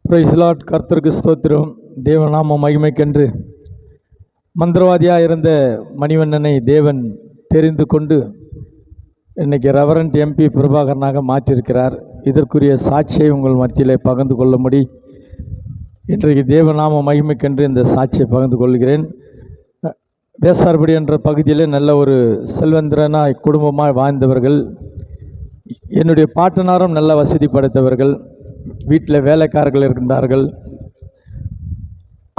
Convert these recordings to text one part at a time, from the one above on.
Price Lord. கர்த்தருக்கு ஸ்தோத்திரம். தேவநாம மகிமைக்கென்று மந்திரவாதியாக இருந்த மணிவண்ணனை தேவன் தெரிந்து கொண்டு இன்றைக்கி ரெவரண்ட் எம்பி பிரபாகரனாக மாற்றியிருக்கிறார். இதற்குரிய சாட்சியை உங்கள் மத்தியிலே பகிர்ந்து கொள்ளும்படி இன்றைக்கு தேவநாம மகிமைக்கென்று இந்த சாட்சியை பகிர்ந்து கொள்கிறேன். வேசார்படி என்ற பகுதியில் நல்ல ஒரு செல்வந்திரனாய் குடும்பமாக வாழ்ந்தவர்கள். என்னுடைய பாட்டனாரும் நல்ல வசதி படைத்தவர்கள். வீட்டில் வேலைக்காரர்கள் இருந்தார்கள்.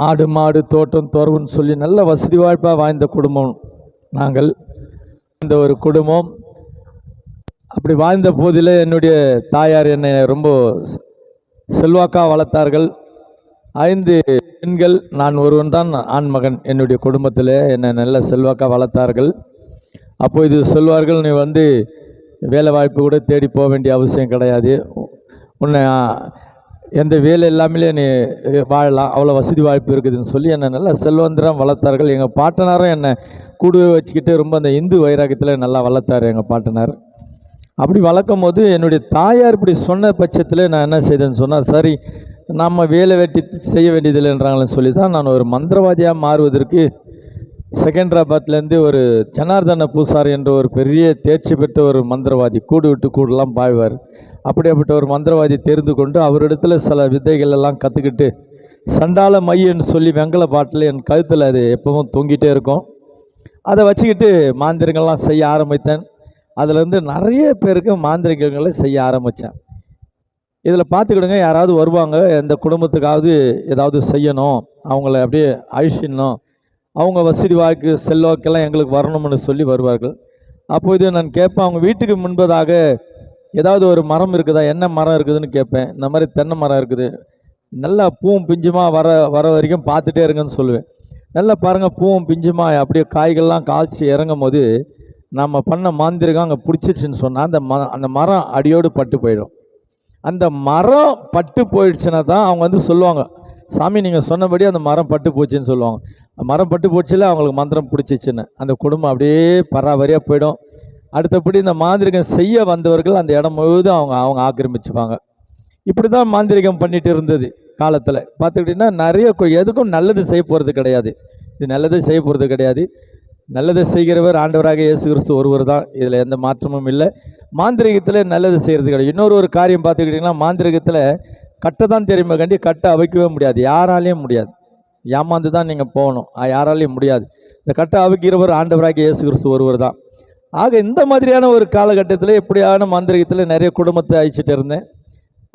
ஆடு மாடு தோட்டம் துறவுன்னு சொல்லி நல்ல வசதி வாய்ப்பாக வாழ்ந்த குடும்பம் நாங்கள். இந்த ஒரு குடும்பம் அப்படி வாழ்ந்த போதில் என்னுடைய தாயார் என்னை ரொம்ப செல்வாக்காக வளர்த்தார்கள். 5 பெண்கள், நான் ஒருவன் தான் ஆண்மகன். என்னுடைய குடும்பத்தில் என்னை நல்ல செல்வாக்காக வளர்த்தார்கள். அப்போ இது சொல்வார்கள், நீ வேலை வாய்ப்பு கூட தேடி போக வேண்டிய அவசியம் கிடையாது, உன்னை எந்த வேலை இல்லாமலே நீ வாழலாம், அவ்வளோ வசதி வாய்ப்பு இருக்குதுன்னு சொல்லி என்னை நல்லா செல்வந்திரம் வளர்த்தார்கள். எங்கள் பாட்டனாரும் என்னை கூடவே வச்சுக்கிட்டு ரொம்ப அந்த இந்து வைராக்கியத்தில் நல்லா வளர்த்தார் எங்கள் பாட்டனார். அப்படி வளர்க்கும் போது என்னுடைய தாயார் இப்படி சொன்ன பட்சத்தில் நான் என்ன செய்தேன்னு சொன்னால், சரி நம்ம வேலை வெட்டி செய்ய வேண்டியதில்லைன்றாங்களேன்னு சொல்லி தான் நான் ஒரு மந்திரவாதியாக மாறுவதற்கு செகண்டராபாத்லேருந்து ஒரு ஜனார்தன பூசாரி என்ற ஒரு பெரிய தேர்ச்சி பெற்ற ஒரு மந்திரவாதி, கூடு விட்டு கூடலாம் பாய்வார், அப்படிப்பட்ட ஒரு மந்திரவாதி தெரிந்து கொண்டு அவரிடத்துல சில வித்தைகள் எல்லாம் கற்றுக்கிட்டு சண்டால மையன்னு சொல்லி வெங்கல பாட்டில் என் கழுத்தில் அது எப்பவும் தொங்கிட்டே இருக்கும். அதை வச்சுக்கிட்டு மாந்திரிகங்கள்லாம் செய்ய ஆரம்பித்தேன். அதிலேருந்து நிறைய பேருக்கு மாந்திரிகங்களை செய்ய ஆரம்பித்தேன். இதில் பார்த்துக்கிடுங்க, யாராவது வருவாங்க, எந்த குடும்பத்துக்காவது ஏதாவது செய்யணும், அவங்கள அப்படியே அழிச்சிடணும், அவங்க வசதி வாய்க்கு செல்வாக்கெல்லாம் எங்களுக்கு வரணும்னு சொல்லி வருவார்கள். அப்போது நான் கேட்பேன், அவங்க வீட்டுக்கு முன்பதாக ஏதாவது ஒரு மரம் இருக்குதா, என்ன மரம் இருக்குதுன்னு கேட்பேன். இந்த மாதிரி தென்னை மரம் இருக்குது, நல்லா பூவும் பிஞ்சுமா வர வரைக்கும் பார்த்துட்டே இருங்கன்னு சொல்லுவேன். நல்லா பாருங்கள், பூவும் பிஞ்சுமா அப்படியே காய்கள்லாம் காய்ச்சி இறங்கும் போது நம்ம பண்ண மாந்திரிகம் அங்கே பிடிச்சிடுச்சின்னு சொன்னால் அந்த மரம் அடியோடு பட்டு போயிடும். அந்த மரம் பட்டு போயிடுச்சுன்னா தான் அவங்க சொல்லுவாங்க, சாமி நீங்கள் சொன்னபடி அந்த மரம் பட்டு போச்சுன்னு சொல்லுவாங்க. மரம் பட்டு போச்சுல அவங்களுக்கு மந்திரம் பிடிச்சிச்சின்னு அந்த குடும்பம் அப்படியே பராபரியாக போயிடும். அடுத்தபடி இந்த மாந்திரிகம் செய்ய வந்தவர்கள் அந்த இடம் முழுவதும் அவங்க ஆக்கிரமிச்சுப்பாங்க. இப்படி தான் மாந்திரிகம் பண்ணிட்டு இருந்தது காலத்தில். பார்த்துக்கிட்டிங்கன்னா நிறைய எதுக்கும் நல்லது செய்ய போகிறது கிடையாது. இது நல்லது செய்ய போகிறது கிடையாது. நல்லதை செய்கிறவர் ஆண்டவராக இயேசு கிறிஸ்து ஒருவர் தான், இதில் எந்த மாற்றமும் இல்லை. மாந்திரிகத்தில் நல்லது செய்கிறது கிடையாது. இன்னொரு காரியம் பார்த்துக்கிட்டிங்கன்னா, மாந்திரிகத்தில் கட்டை தான் தெரியுமா கண்டி, கட்டை அவைக்கவே முடியாது, யாராலையும் முடியாது. ஏமாந்து தான் நீங்கள் போகணும், யாராலையும் முடியாது. இந்த கட்டை அவைக்கிறவர் ஆண்டவராக இயேசு கிறிஸ்து ஒருவர் தான். ஆக இந்த மாதிரியான ஒரு காலகட்டத்தில் எப்படியான மாந்திரிகத்தில் நிறைய குடும்பத்தை அழிச்சிட்டு இருந்தேன்.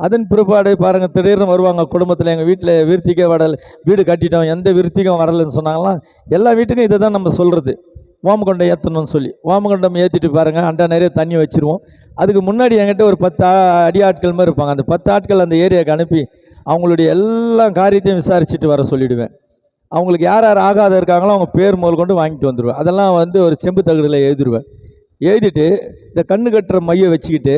அதன் பிற்பாடு பாருங்கள், திடீர்னு வருவாங்க குடும்பத்தில், எங்கள் வீட்டில் விருத்திக்கே வரல, வீடு கட்டிட்டோம், எந்த விருத்திக்கும் வரலைன்னு சொன்னாங்களாம். எல்லா வீட்டுக்கும் இதை தான் நம்ம சொல்கிறது, ஓமகொண்டம் ஏற்றணும்னு சொல்லி. ஓமகொண்டம் ஏற்றிட்டு பாருங்கள், அண்டா நிறைய தண்ணி வச்சுருவோம். அதுக்கு முன்னாடி என்கிட்ட ஒரு 10 அடி ஆட்கள் மாதிரி இருப்பாங்க. அந்த 10 ஆட்கள் அந்த ஏரியாவுக்கு அனுப்பி அவங்களுடைய எல்லா காரியத்தையும் விசாரிச்சுட்டு வர சொல்லிவிடுவேன். அவங்களுக்கு யார் யார் ஆகாத இருக்காங்களோ அவங்க பேர் முதல் கொண்டு வாங்கிட்டு வந்துடுவேன். அதெல்லாம் ஒரு செம்பு தகடில் எழுதிடுவேன். எழுதிட்டு இந்த கண்ணு கட்டுற மையை வச்சுக்கிட்டு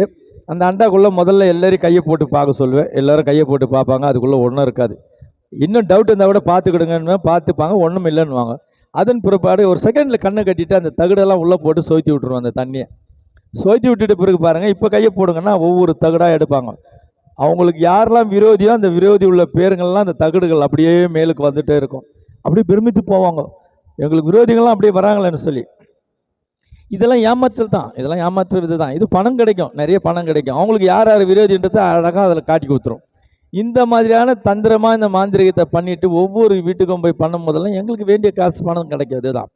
அந்த அண்டாக்குள்ளே முதல்ல எல்லோரும் கையை போட்டு பார்க்க சொல்லுவேன். எல்லோரும் கையை போட்டு பார்ப்பாங்க, அதுக்குள்ளே ஒன்றும் இருக்காது. இன்னும் டவுட் இருந்தால் கூட பார்த்துக்கிடுங்கன்னு பார்த்துப்பாங்க, ஒன்றும் இல்லைன்னுவாங்க. அதன் பிற்பாடு ஒரு செகண்டில் கண்ணை கட்டிட்டு அந்த தகடெல்லாம் உள்ளே போட்டு சோய்த்தி விட்டுருவோம். அந்த தண்ணியை சோய்த்தி விட்டுட்டு பிறகு பாருங்கள், இப்போ கையை போடுங்கன்னா ஒவ்வொரு தகடாக எடுப்பாங்க. அவங்களுக்கு யாரெல்லாம் விரோதியோ அந்த விரோதி உள்ள பேருங்கள்லாம் அந்த தகடுகள் அப்படியே மேலுக்கு வந்துகிட்டே இருக்கும். அப்படியே பெருமித்து போவாங்க, எங்களுக்கு விரோதிகள்லாம் அப்படியே வராங்களேன்னு சொல்லி. இதெல்லாம் ஏமாற்றல் தான், இதெல்லாம் ஏமாற்றுறது தான். இது பணம் கிடைக்கும், நிறைய பணம் கிடைக்கும். அவங்களுக்கு யார் யார் விரோதின்றதை அழகாக அதில் காட்டி கொடுத்துரும். இந்த மாதிரியான தந்திரமாக இந்த மாந்திரிகத்தை பண்ணிவிட்டு ஒவ்வொரு வீட்டுக்கும் போய் பண்ணும் போதெல்லாம் எங்களுக்கு வேண்டிய காசு பணம் கிடைக்காது தான்.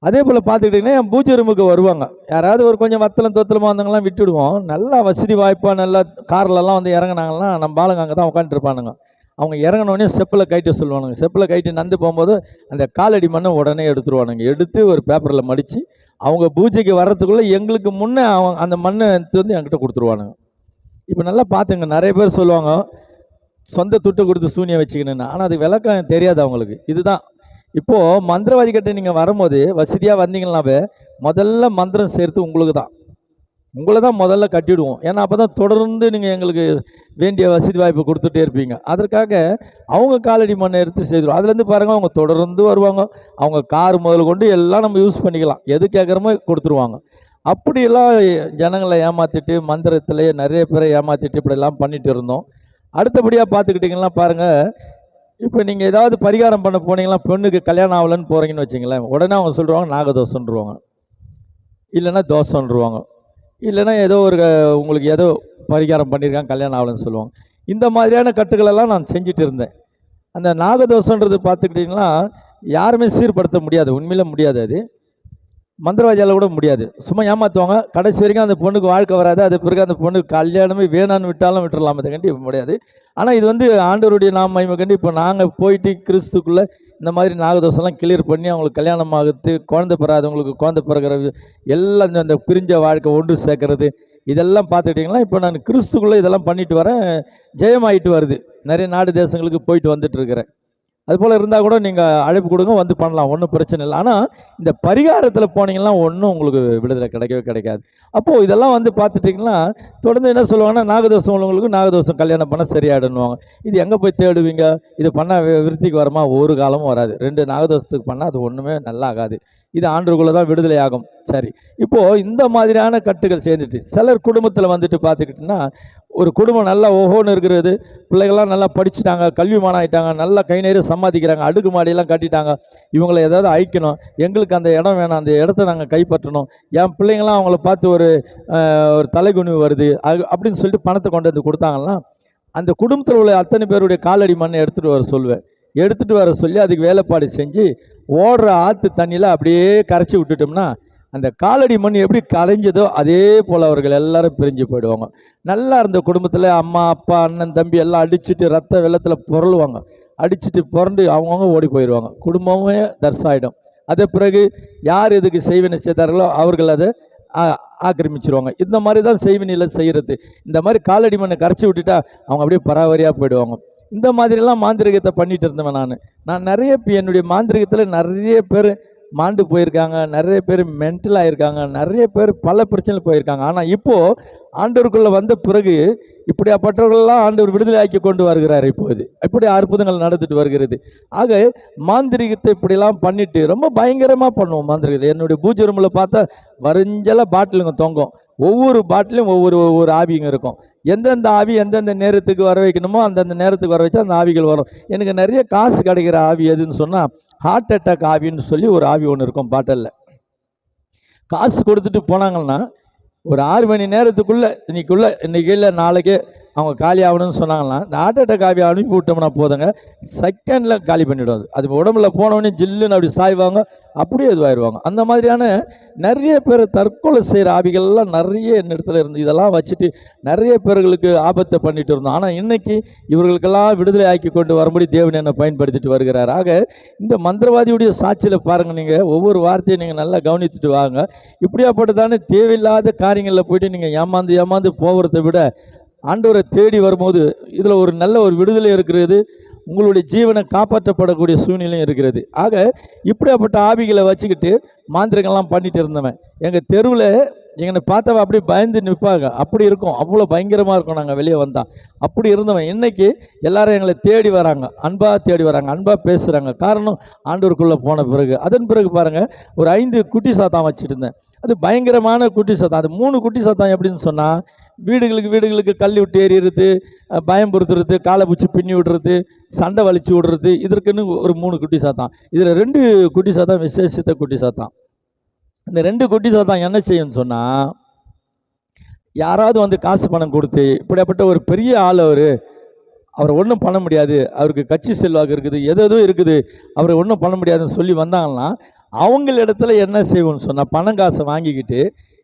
அதே போல் பார்த்துக்கிட்டிங்கன்னா என் பூஜை ரூமுக்கு வருவாங்க, யாராவது ஒரு கொஞ்சம் வத்தலம் தொத்தலமாக வந்தவங்களாம் விட்டுடுவோம். நல்லா வசதி வாய்ப்பாக நல்லா கார்லலாம் இறங்கினாங்கன்னா நம்ம ஆளுங்க அங்கே தான் உட்காந்துருப்பானுங்க. அவங்க இறங்கினோடனே செப்பில் கைட்டு சொல்லுவானுங்க. செப்பில் கைட்டு நந்து போகும்போது அந்த காலடி மண்ணை உடனே எடுத்துருவானுங்க. எடுத்து ஒரு பேப்பரில் மடித்து அவங்க பூஜைக்கு வர்றதுக்குள்ளே எங்களுக்கு முன்னே அந்த மண்ணை என்கிட்ட கொடுத்துருவானுங்க. இப்போ நல்லா பார்த்துங்க, நிறைய பேர் சொல்லுவாங்க சொந்த துட்டு கொடுத்து சூனியம் வச்சுக்கணுன்னு. ஆனால் அது விளக்கம் தெரியாது அவங்களுக்கு. இதுதான் இப்போது மந்திரவாதி கிட்ட நீங்கள் வரும்போது வசதியாக வந்தீங்கன்னாவே முதல்ல மந்திரம் சேர்த்து உங்களுக்கு தான், உங்களை தான் முதல்ல கட்டிவிடுவோம். ஏன்னா அப்போ தான் தொடர்ந்து நீங்கள் எங்களுக்கு வேண்டிய வசதி வாய்ப்பு கொடுத்துட்டே இருப்பீங்க. அதற்காக அவங்க காலடி மண்ணை எடுத்து செய்துடும். அதுலேருந்து பாருங்கள், அவங்க தொடர்ந்து வருவாங்க. அவங்க கார் முதல் கொண்டு எல்லாம் நம்ம யூஸ் பண்ணிக்கலாம், எது கேட்குறமோ கொடுத்துருவாங்க. அப்படியெல்லாம் ஜனங்களை ஏமாற்றிட்டு மந்திரத்திலேயே நிறைய பேரை ஏமாற்றிட்டு இப்படியெல்லாம் பண்ணிட்டு இருந்தோம். அடுத்தபடியாக பார்த்துக்கிட்டிங்கன்னா பாருங்கள், இப்போ நீங்கள் ஏதாவது பரிகாரம் பண்ண போனீங்கன்னா பொண்ணுக்கு கல்யாணம் ஆகலன்னு போகிறீங்கன்னு வச்சிங்களேன், உடனே அவங்க சொல்லுவாங்க நாகதோஷன்ருவாங்க, இல்லைன்னா தோஷன்ருவாங்க, இல்லைன்னா ஏதோ ஒரு உங்களுக்கு ஏதோ பரிகாரம் பண்ணியிருக்காங்க கல்யாணம் ஆகலன்னு சொல்லுவாங்க. இந்த மாதிரியான கட்டுகளெல்லாம் நான் செஞ்சுட்டு இருந்தேன். அந்த நாகதோஷன்றது பார்த்துக்கிட்டிங்கன்னா யாருமே சீர்படுத்த முடியாது, உண்மையில முடியாது. அது மந்திரவாதியால் கூட முடியாது. சும்மா ஏமாற்றுவாங்க. கடைசி வரைக்கும் அந்த பொண்ணுக்கு வாழ்க்கை வராது. அது பிறகு அந்த பொண்ணுக்கு கல்யாணமே வேணான்னு விட்டாலும் விட்டுடலாம், அதை கண்டி முடியாது. ஆனால் இது வந்து ஆண்டவருடைய மகிமை கண்டி இப்போ நாங்கள் போயிட்டு கிறிஸ்துக்குள்ளே இந்த மாதிரி நாகதோஷம்லாம் கிளியர் பண்ணி அவங்களுக்கு கல்யாணம் ஆகுது, குழந்தை பெறாதவங்களுக்கு குழந்தை பிறக்கிறது, எல்லாம் அந்த பிரிஞ்ச வாழ்க்கை ஒன்று சேர்க்கறது, இதெல்லாம் பார்த்துக்கிட்டிங்கன்னா இப்போ நான் கிறிஸ்துக்குள்ளே இதெல்லாம் பண்ணிட்டு வரேன். ஜெயமாயிட்டு வருது. நிறைய நாடு தேசங்களுக்கு போயிட்டு வந்துட்டு இருக்கிறேன். அதுபோல் இருந்தால் கூட நீங்கள் அழைப்பு கொடுங்க, வந்து பண்ணலாம், ஒன்றும் பிரச்சனை இல்லை. ஆனால் இந்த பரிகாரத்தில் போனீங்கன்னா ஒன்றும் உங்களுக்கு விடுதலை கிடைக்கவே கிடைக்காது. அப்போது இதெல்லாம் வந்து பார்த்துட்டிங்கன்னா தொடர்ந்து என்ன சொல்லுவாங்கன்னா நாகதோஷம் உள்ளவங்களுக்கு நாகதோஷம் கல்யாணம் பண்ண சரியாயிடுன்னுவாங்க. இது எங்கே போய் தேடுவீங்க? இது பண்ணால் விருத்திக்கு வருமா? ஒரு காலமும் வராது. 2 நாகதோஷத்துக்கு பண்ணால் அது ஒன்றுமே நல்லா ஆகாது. இது ஆண்டுக்குள்ளே தான் விடுதலை ஆகும். சரி, இப்போது இந்த மாதிரியான கட்டுகள் சேர்ந்துட்டு சிலர் குடும்பத்தில் வந்துட்டு பார்த்துக்கிட்டிங்கன்னா ஒரு குடும்பம் நல்லா ஓஹோன்னு இருக்கிறது, பிள்ளைகள்லாம் நல்லா படிச்சுட்டாங்க, கல்விமானம் ஆகிட்டாங்க, நல்லா கை நிறைய சம்பாதிக்கிறாங்க, அடுக்கு மாடியெல்லாம் கட்டிட்டாங்க, இவங்களை ஏதாவது அழிக்கணும், எங்களுக்கு அந்த இடம் வேணும், அந்த இடத்த நாங்கள் கைப்பற்றணும், என் பிள்ளைங்களாம் அவங்கள பார்த்து ஒரு தலைகுனிவு வருது அப்படின்னு சொல்லிட்டு பணத்தை கொண்டு வந்து கொடுத்தாங்கன்னா அந்த குடும்பத்தில் உள்ள அத்தனை பேருடைய காலடி மண்ணை எடுத்துகிட்டு வர சொல்லுவேன். எடுத்துகிட்டு வர சொல்லி அதுக்கு வேலைப்பாடு செஞ்சு ஓடுற ஆற்று தண்ணியில் அப்படியே கரைச்சி விட்டுட்டோம்னா அந்த காலடி மண் எப்படி கரைஞ்சதோ அதே போல் அவர்கள் எல்லாரும் பிரிஞ்சு போயிடுவாங்க. நல்லா இருந்த குடும்பத்தில் அம்மா அப்பா அண்ணன் தம்பி எல்லாம் அடிச்சுட்டு ரத்த வெள்ளத்தில் புரளுவாங்க. அடிச்சுட்டு புரண்டு அவங்கவுங்க ஓடி போயிடுவாங்க. குடும்பமே தர்சாயிடும். அதே பிறகு யார் இதுக்கு செய்வினை செய்தார்களோ அவர்கள் அதை ஆக்கிரமிச்சிருவாங்க. இந்த மாதிரி தான் செய்வினையில் செய்கிறது. இந்த மாதிரி காலடி மண்ணை கரைச்சி விட்டுட்டா அவங்க அப்படியே பராவரியாக போயிடுவாங்க. இந்த மாதிரிலாம் மாந்திரிகத்தை பண்ணிட்டு இருந்தவன் நான் நிறைய என்னுடைய மாந்திரிகத்தில் நிறைய பேர் மாண்டு போயிருக்காங்க, நிறைய பேர் மென்டல் ஆகியிருக்காங்க, நிறைய பேர் பல பிரச்சனை போயிருக்காங்க. ஆனால் இப்போது ஆண்டவருக்குள்ளே வந்த பிறகு இப்படியாப்பட்டவர்களெல்லாம் ஆண்டவர் விடுதலை ஆக்கி கொண்டு வருகிறார். இப்போது இப்படி அற்புதங்கள் நடந்துட்டு வருகிறது. ஆக மாந்திரிகத்தை இப்படிலாம் பண்ணிட்டு ரொம்ப பயங்கரமாக பண்ணுவோம் மாந்திரிகத்தை. என்னுடைய பூஜை ரூமில் பார்த்தா வரிஞ்சலாக பாட்டிலுங்க தொங்கும். ஒவ்வொரு பாட்டிலும் ஒவ்வொரு ஆவிங்க இருக்கும். எந்தெந்த ஆவி எந்தெந்த நேரத்துக்கு வர வைக்கணுமோ அந்தந்த நேரத்துக்கு வர வச்சா அந்த ஆவிகள் வரும். எனக்கு நிறைய காசு கிடைக்கிற ஆவி எதுன்னு சொன்னால் ஹார்ட் அட்டாக் ஆவின்னு சொல்லி ஒரு ஆவி ஒன்று இருக்கும் பாட்டலில். காசு கொடுத்துட்டு போனாங்கன்னா ஒரு 6 மணி நேரத்துக்குள்ளே இன்னைக்கு இல்லை நாளைக்கு அவங்க காலி ஆகணும்னு சொன்னாங்கன்னா இந்த ஹார்ட் அட்டாக் ஆவி அனுப்பி விட்டோம்னா போதுங்க, செகண்டில் காலி பண்ணிவிடும். அது உடம்புல போனவொடனே ஜில்லுன்னு அப்படி சாய்வாங்க, அப்படியே இதுவாயிடுவாங்க. அந்த மாதிரியான நிறைய பேர் தற்கொலை செய்கிற ஆவிகள்லாம் நிறைய இடத்துல இருந்து இதெல்லாம் வச்சுட்டு நிறைய பேர்களுக்கு ஆபத்தை பண்ணிட்டு இருந்தோம். ஆனால் இன்னைக்கு இவர்களுக்கெல்லாம் விடுதலை ஆக்கி கொண்டு வரும்படி தேவன் என்னை பயன்படுத்திட்டு வருகிறார். ஆக இந்த மந்திரவாதியுடைய சாட்சியில் பாருங்கள், நீங்கள் ஒவ்வொரு வார்த்தையும் நீங்கள் நல்லா கவனித்துட்டு வாங்க. இப்படியாப்பட்டதானே தேவையில்லாத காரியங்களில் போயிட்டு நீங்கள் ஏமாந்து போகிறத விட ஆண்டவரை தேடி வரும்போது இதில் ஒரு நல்ல ஒரு விடுதலை இருக்கிறது, உங்களுடைய ஜீவனை காப்பாற்றப்படக்கூடிய சூழ்நிலையும் இருக்கிறது. ஆக இப்படியாப்பட்ட ஆவிகளை வச்சுக்கிட்டு மாந்திரிகம்லாம் பண்ணிட்டு இருந்தவன் எங்கள் தெருவில் எங்களை பார்த்தவ அப்படி பயந்து நிற்பாங்க. அப்படி இருக்கும், அவ்வளோ பயங்கரமாக இருக்கும். நாங்கள் வெளியே வந்தால் அப்படி இருந்தவன் இன்னைக்கு எல்லாரும் எங்களை தேடி வராங்க, அன்பாக தேடி வராங்க, அன்பாக பேசுகிறாங்க. காரணம் ஆண்டவருக்குள்ளே போன பிறகு. அதன் பிறகு பாருங்கள், ஒரு 5 குட்டி சாத்தான் வச்சுட்டு இருந்தேன். அது பயங்கரமான குட்டி சாத்தான். அது 3 குட்டி சாத்தான் எப்படின்னு சொன்னால் வீடுகளுக்கு கல் விட்டு ஏறிடுறது, பயம் பொறுத்துறது, காலை பிடிச்சி பின்னி விடுறது, சண்டை வலிச்சு விடுறது, இதற்குன்னு ஒரு 3 குட்டி சாத்தான். இதில் 2 குட்டி சாத்தான் விசேஷித்த குட்டி சாத்தான். இந்த 2 குட்டி சாத்தான் என்ன செய்யும்னு சொன்னால் யாராவது வந்து காசு பணம் கொடுத்து இப்படியாப்பட்ட ஒரு பெரிய ஆள் அவரை ஒன்றும் பண்ண முடியாது, அவருக்கு கட்சி செல்வாக்கு இருக்குது, எதோ இருக்குது, அவரை ஒன்றும் பண்ண முடியாதுன்னு சொல்லி வந்தாங்கன்னா அவங்களிடத்துல என்ன செய்வோம்னு சொன்னால் பணம் காசை வாங்கிக்கிட்டு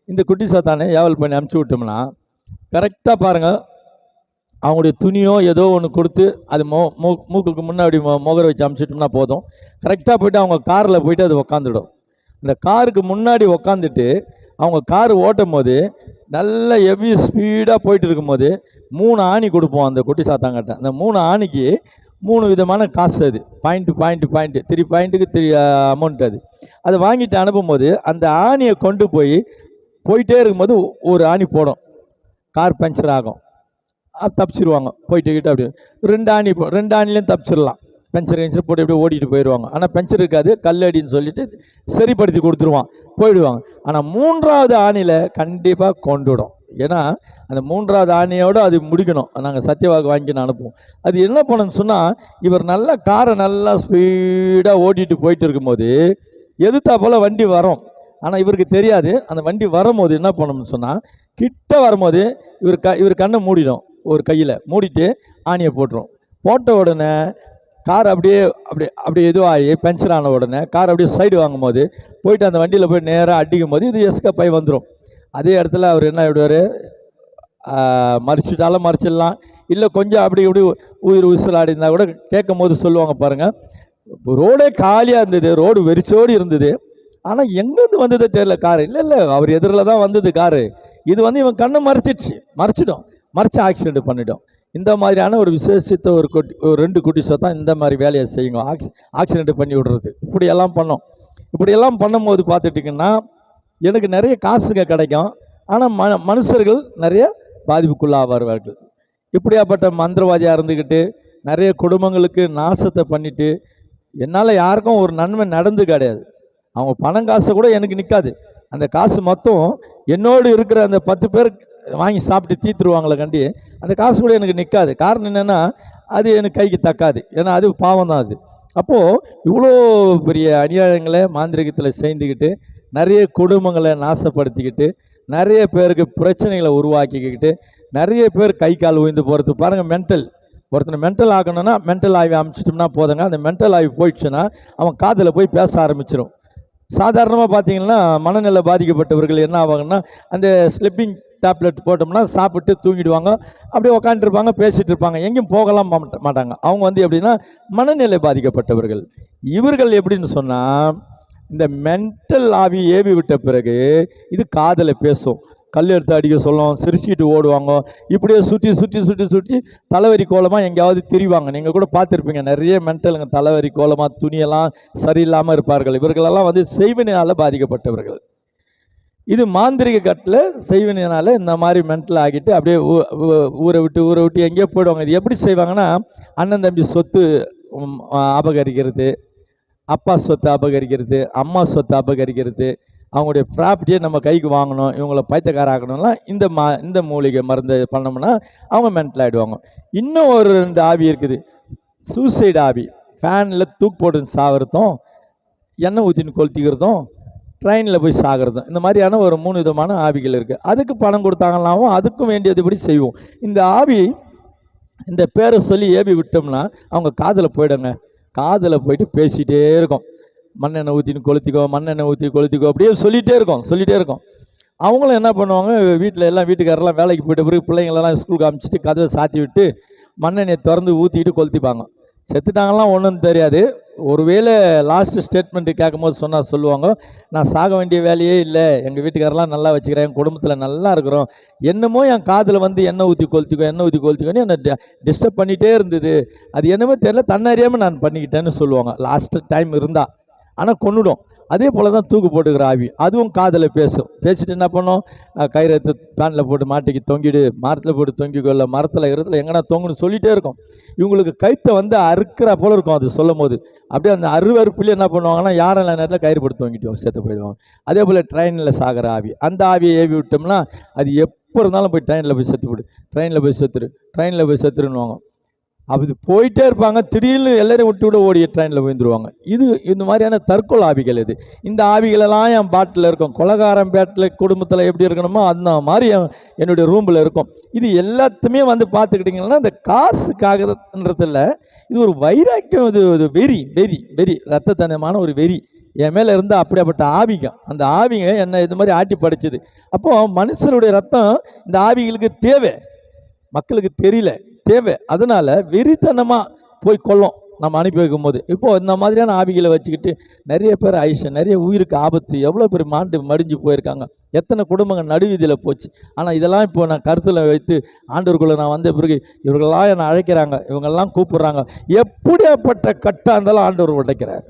இந்த குட்டி சாத்தானே ஏவல் பண்ணி அனுப்பிச்சி விட்டோம்னா கரெக்டாக பாருங்கள், அவங்களுடைய துணியோ ஏதோ ஒன்று கொடுத்து அது மூக்குக்கு முன்னாடி முகர வச்சு அனுப்பிச்சிட்டோம்னா போதும். கரெக்டாக போய்ட்டு அவங்க காரில் போய்ட்டு அது உக்காந்துடும். இந்த காருக்கு முன்னாடி உக்காந்துட்டு அவங்க கார் ஓட்டும் போது நல்ல ஹெவி ஸ்பீடாக போயிட்டு இருக்கும்போது 3 ஆணி கொடுப்போம் அந்த குட்டி சாத்தாங்கிட்ட. அந்த 3 ஆணிக்கு 3 விதமான காசு. அது பாயிண்ட்டு 3 பாயிண்ட்டுக்கு 3 அமௌண்ட். அதை வாங்கிட்டு அனுப்பும்போது அந்த ஆணியை கொண்டு போயிட்டே இருக்கும்போது ஒரு ஆணி போடும், கார் பஞ்சர் ஆகும், தப்பிச்சிருவாங்க போயிட்டுக்கிட்டு. அப்படி 2 ஆணிலையும் தப்பிச்சிடலாம். பஞ்சர் போட்டு அப்படியே ஓடிட்டு போயிடுவாங்க. ஆனால் பஞ்சர் இருக்காது, கல்லடின்னு சொல்லிட்டு சரிப்படுத்தி கொடுத்துருவான், போயிடுவாங்க. ஆனால் 3ஆவது ஆணியில் கண்டிப்பாக கொண்டுவிடும். ஏன்னா அந்த 3வது ஆணையோடு அது முடிக்கணும். நாங்கள் சத்தியவாக்கு வாங்கின்னு அனுப்புவோம். அது என்ன பண்ணணும்னு சொன்னால், இவர் நல்லா காரை நல்லா ஸ்பீடாக ஓட்டிகிட்டு போயிட்டு இருக்கும்போது எதிர்த்தா போல் வண்டி வரும். ஆனால் இவருக்கு தெரியாது. அந்த வண்டி வரும்போது என்ன பண்ணணும்னு சொன்னால், கிட்ட வரும்போது இவர் கண்ணை மூடிடும். ஒரு கையில் மூடிட்டு ஆணியை போட்டுரும். போட்ட உடனே கார் அப்படியே அப்படியே இதுவாகி பஞ்சர் ஆன உடனே கார் அப்படியே சைடு வாங்கும்போது போயிட்டு அந்த வண்டியில் போய் நேராக அடிக்கும் போது இது எஸ்கேப் ஆகி வந்துடும். அதே இடத்துல அவர் என்ன விடுவார், மறிச்சிட்டாலும் மறிச்சிடலாம், இல்லை கொஞ்சம் அப்படி இப்படி உயிர் உசிலாடி இருந்தால் கூட கேட்கும் போது சொல்லுவாங்க பாருங்கள், ரோடே காலியாக இருந்தது, ரோடு வெறிச்சோடி இருந்தது, ஆனால் எங்கேருந்து வந்ததே தெரியல காரு. இல்லை அவர் எதிரில் தான் வந்தது காரு. இது இவன் கண்ணை மறைச்சிடும், மறைச்சு ஆக்சிடென்ட் பண்ணிட்டோம். இந்த மாதிரியான ஒரு விசேஷித்த ஒரு 2 குட்டிஸை தான் இந்த மாதிரி வேலையை செய்யுங்க, ஆக்சிடென்ட் பண்ணி விடுறது. இப்படியெல்லாம் பண்ணோம். இப்படியெல்லாம் பண்ணும்போது பார்த்துட்டிங்கன்னா எனக்கு நிறைய காசுங்க கிடைக்கும், ஆனால் மனுஷர்கள் நிறைய பாதிப்புக்குள்ளாவார்கள். இப்படியாப்பட்ட மந்திரவாதியாக இருந்துக்கிட்டு நிறைய குடும்பங்களுக்கு நாசத்தை பண்ணிவிட்டு என்னால் யாருக்கும் ஒரு நன்மை நடந்து கிடையாது. அவங்க பணம் காசை கூட எனக்கு நிற்காது. அந்த காசு மொத்தம் என்னோடு இருக்கிற அந்த 10 பேர் வாங்கி சாப்பிட்டு தீத்துருவாங்களே கண்டி, அந்த காசு கூட எனக்கு நிற்காது. காரணம் என்னென்னா, அது எனக்கு கைக்கு தக்காது. ஏன்னா அது பாவம் தான் அது. அப்போது இவ்வளோ பெரிய அநியாயங்களை மாந்திரிகத்தில் சேர்ந்துக்கிட்டு நிறைய குடும்பங்களை நாசப்படுத்திக்கிட்டு நிறைய பேருக்கு பிரச்சனைகளை உருவாக்கிக்கிட்டு நிறைய பேர் கை கால் உயர்ந்து போகிறது. பாருங்கள், ஒருத்தனை மென்டல் ஆகணும்னா மென்டல் ஆய்வு அமைச்சிட்டோம்னா போதுங்க. அந்த மென்டல் ஆய்வு போயிடுச்சுன்னா அவன் காதில் போய் பேச ஆரம்பிச்சிடும். சாதாரணமாக பார்த்தீங்கன்னா மனநிலை பாதிக்கப்பட்டவர்கள் என்ன ஆவாங்கன்னா, அந்த ஸ்லிப்பிங் டேப்லெட் போட்டோம்னா சாப்பிட்டு தூங்கிடுவாங்க, அப்படியே உக்காந்துருப்பாங்க, பேசிகிட்டு இருப்பாங்க, எங்கேயும் போகலாம் மாட்டாங்க. அவங்க எப்படின்னா மனநிலை பாதிக்கப்பட்டவர்கள். இவர்கள் எப்படின்னு சொன்னால், இந்த மென்டல் ஆவி ஏவி விட்ட பிறகு இது காதில் பேசும், கல் எடுத்து அடிக்க சொல்லும், சிரிச்சிட்டு ஓடுவாங்க, இப்படியே சுற்றி தலைவரி கோலமாக எங்கேயாவது திரிவாங்க. நீங்கள் கூட பார்த்துருப்பீங்க, நிறைய மென்டலுங்க தலைவரி கோலமாக துணியெல்லாம் சரியில்லாமல் இருப்பார்கள். இவர்களெல்லாம் செய்வினையால் பாதிக்கப்பட்டவர்கள். இது மாந்திரிக கட்டில் செய்வினையினால் இந்த மாதிரி மென்டல் ஆகிட்டு அப்படியே ஊரை விட்டு எங்கேயோ போயிடுவாங்க. இது எப்படி செய்வாங்கன்னா, அண்ணன் தம்பி சொத்து அபகரிக்கிறது, அப்பா சொத்து அபகரிக்கிறது, அம்மா சொத்து அபகரிக்கிறது, அவங்களுடைய ப்ராப்பர்ட்டியை நம்ம கைக்கு வாங்கணும், இவங்களை பைத்தியக்காராக்கணும்லாம் இந்த மூலிகை மருந்து பண்ணோம்னா அவங்க மென்டல் ஆகிடுவாங்க. இன்னும் ஒரு 2 ஆவி இருக்குது. சூசைடு ஆவி, ஃபேனில் தூக்கு போட்டு சாகிறதும், எண்ணெய் ஊற்றின்னு கொளுத்திக்கிறதும், ட்ரெயினில் போய் சாகிறதும், இந்த மாதிரியான ஒரு 3 விதமான ஆவிகள் இருக்குது. அதுக்கு பணம் கொடுத்தாங்களாவும் அதுக்கும் வேண்டியதுபடி செய்வோம். இந்த ஆவி இந்த பேரை சொல்லி ஏவி விட்டோம்னா அவங்க காதில் போயிடுங்க. காதில் போயிட்டு பேசிகிட்டே இருக்கும், மண்ணெண்ணெய் ஊற்றின்னு கொளுத்திக்கோ, மண்ணெண்ணெய் ஊற்றி கொளுத்திக்கோ, அப்படியே சொல்லிகிட்டே இருக்கும். அவங்களும் என்ன பண்ணுவாங்க, வீட்டுக்காரெல்லாம் வேலைக்கு போயிட்ட பிறகு பிள்ளைங்களெல்லாம் ஸ்கூலுக்கு அனுப்பிச்சிட்டு கதவை சாத்தி விட்டு மண்ணெண்ணெயை திறந்து ஊற்றிட்டு கொளுத்திப்பாங்க. செத்துட்டாங்கலாம் ஒன்றும் தெரியாது. ஒருவேளை லாஸ்ட் ஸ்டேட்மெண்ட்டு கேட்கும்போது சொல்லுவாங்க, நான் சாக வேண்டிய வேலையே இல்லை, எங்கள் வீட்டுக்காரெல்லாம் நல்லா வச்சுக்கிறேன், என் குடும்பத்தில் நல்லா இருக்கிறோம், என்னமோ என் காதில் எண்ணெய் ஊற்றி கொளுத்திக்கோன்னு என்னை டிஸ்டர்ப் பண்ணிகிட்டே இருந்தது, அது என்னமோ தெரியல, தன்னறியாமல் நான் பண்ணிக்கிட்டேன்னு சொல்லுவாங்க. லாஸ்ட்டு டைம் இருந்தால். ஆனால் கொன்னுடும். அதே போல் தான் தூக்கு போட்டுக்கிற ஆவி, அதுவும் காதில் பேசிட்டு என்ன பண்ணோம், கயிறு எடுத்து பேனில் போட்டு மாட்டிக்கு தொங்கிடு, மரத்தில் போட்டு தொங்கிக்கொள்ள, மரத்தில் இருக்கிறதுல எங்கன்னா தொங்குன்னு சொல்லிகிட்டே இருக்கும். இவங்களுக்கு கைத்தை அறுக்கிற போல இருக்கும். அது சொல்லும் போது அப்படியே அந்த அருவறுப்புலேயே என்ன பண்ணுவாங்கன்னா, யாரும் இல்லை நேரத்தில் கயிறு போட்டு தொங்கிட்டு செத்து போயிடுவாங்க. அதே போல் ட்ரெயினில் சாகிற ஆவி, அந்த ஆவியை ஏவி விட்டோம்னா அது எப்போ இருந்தாலும் போய் ட்ரெயினில் போய் செத்துவிடு, ட்ரெயினில் போய் செத்துருன்னுவாங்க. அப்படி போயிட்டே இருப்பாங்க, திடீர்னு எல்லாரையும் விட்டு ஓடி ட்ரெயினில் போயிருந்துருவாங்க. இந்த மாதிரியான தற்கொலை ஆவிகள். இந்த ஆவிகளெல்லாம் என் பாட்டில் இருக்கும். கொலகாரம் பேட்டில் குடும்பத்தில் எப்படி இருக்கணுமோ அந்த மாதிரி என்னுடைய ரூமில் இருக்கும். இது எல்லாத்தையுமே பார்த்துக்கிட்டிங்கன்னா இந்த காசுக்காகன்றதில்ல, இது ஒரு வைராக்கியம், இது ஒரு வெறி ரத்தத்தனமான ஒரு வெறி என் மேலே இருந்தால் அப்படிப்பட்ட ஆவிங்க. அந்த ஆவிங்க என்னை இது மாதிரி ஆட்டி படிச்சுது. அப்போது மனுஷனுடைய ரத்தம் இந்த ஆவிகளுக்கு தேவை, மக்களுக்கு தெரியல தேவை, அதனால வெறித்தனமாக போய் கொல்லும் நம்ம அனுப்பி வைக்கும் போது. இப்போது இந்த மாதிரியான ஆவிகளை வச்சுக்கிட்டு நிறைய பேர் நிறைய உயிருக்கு ஆபத்து, எவ்வளோ பேர் மடிஞ்சு போயிருக்காங்க, எத்தனை குடும்பங்கள் நடுவீதியில் போச்சு. ஆனால் இதெல்லாம் இப்போ நான் கருத்தில் வைத்து ஆண்டவருக்குள்ளே நான் வந்த பிறகு இவர்களெல்லாம் என்னை அழைக்கிறாங்க, இவங்கெல்லாம் கூப்பிட்றாங்க. எப்படியாப்பட்ட கட்டாக இருந்தாலும் ஆண்டவர் உடைக்கிறார்,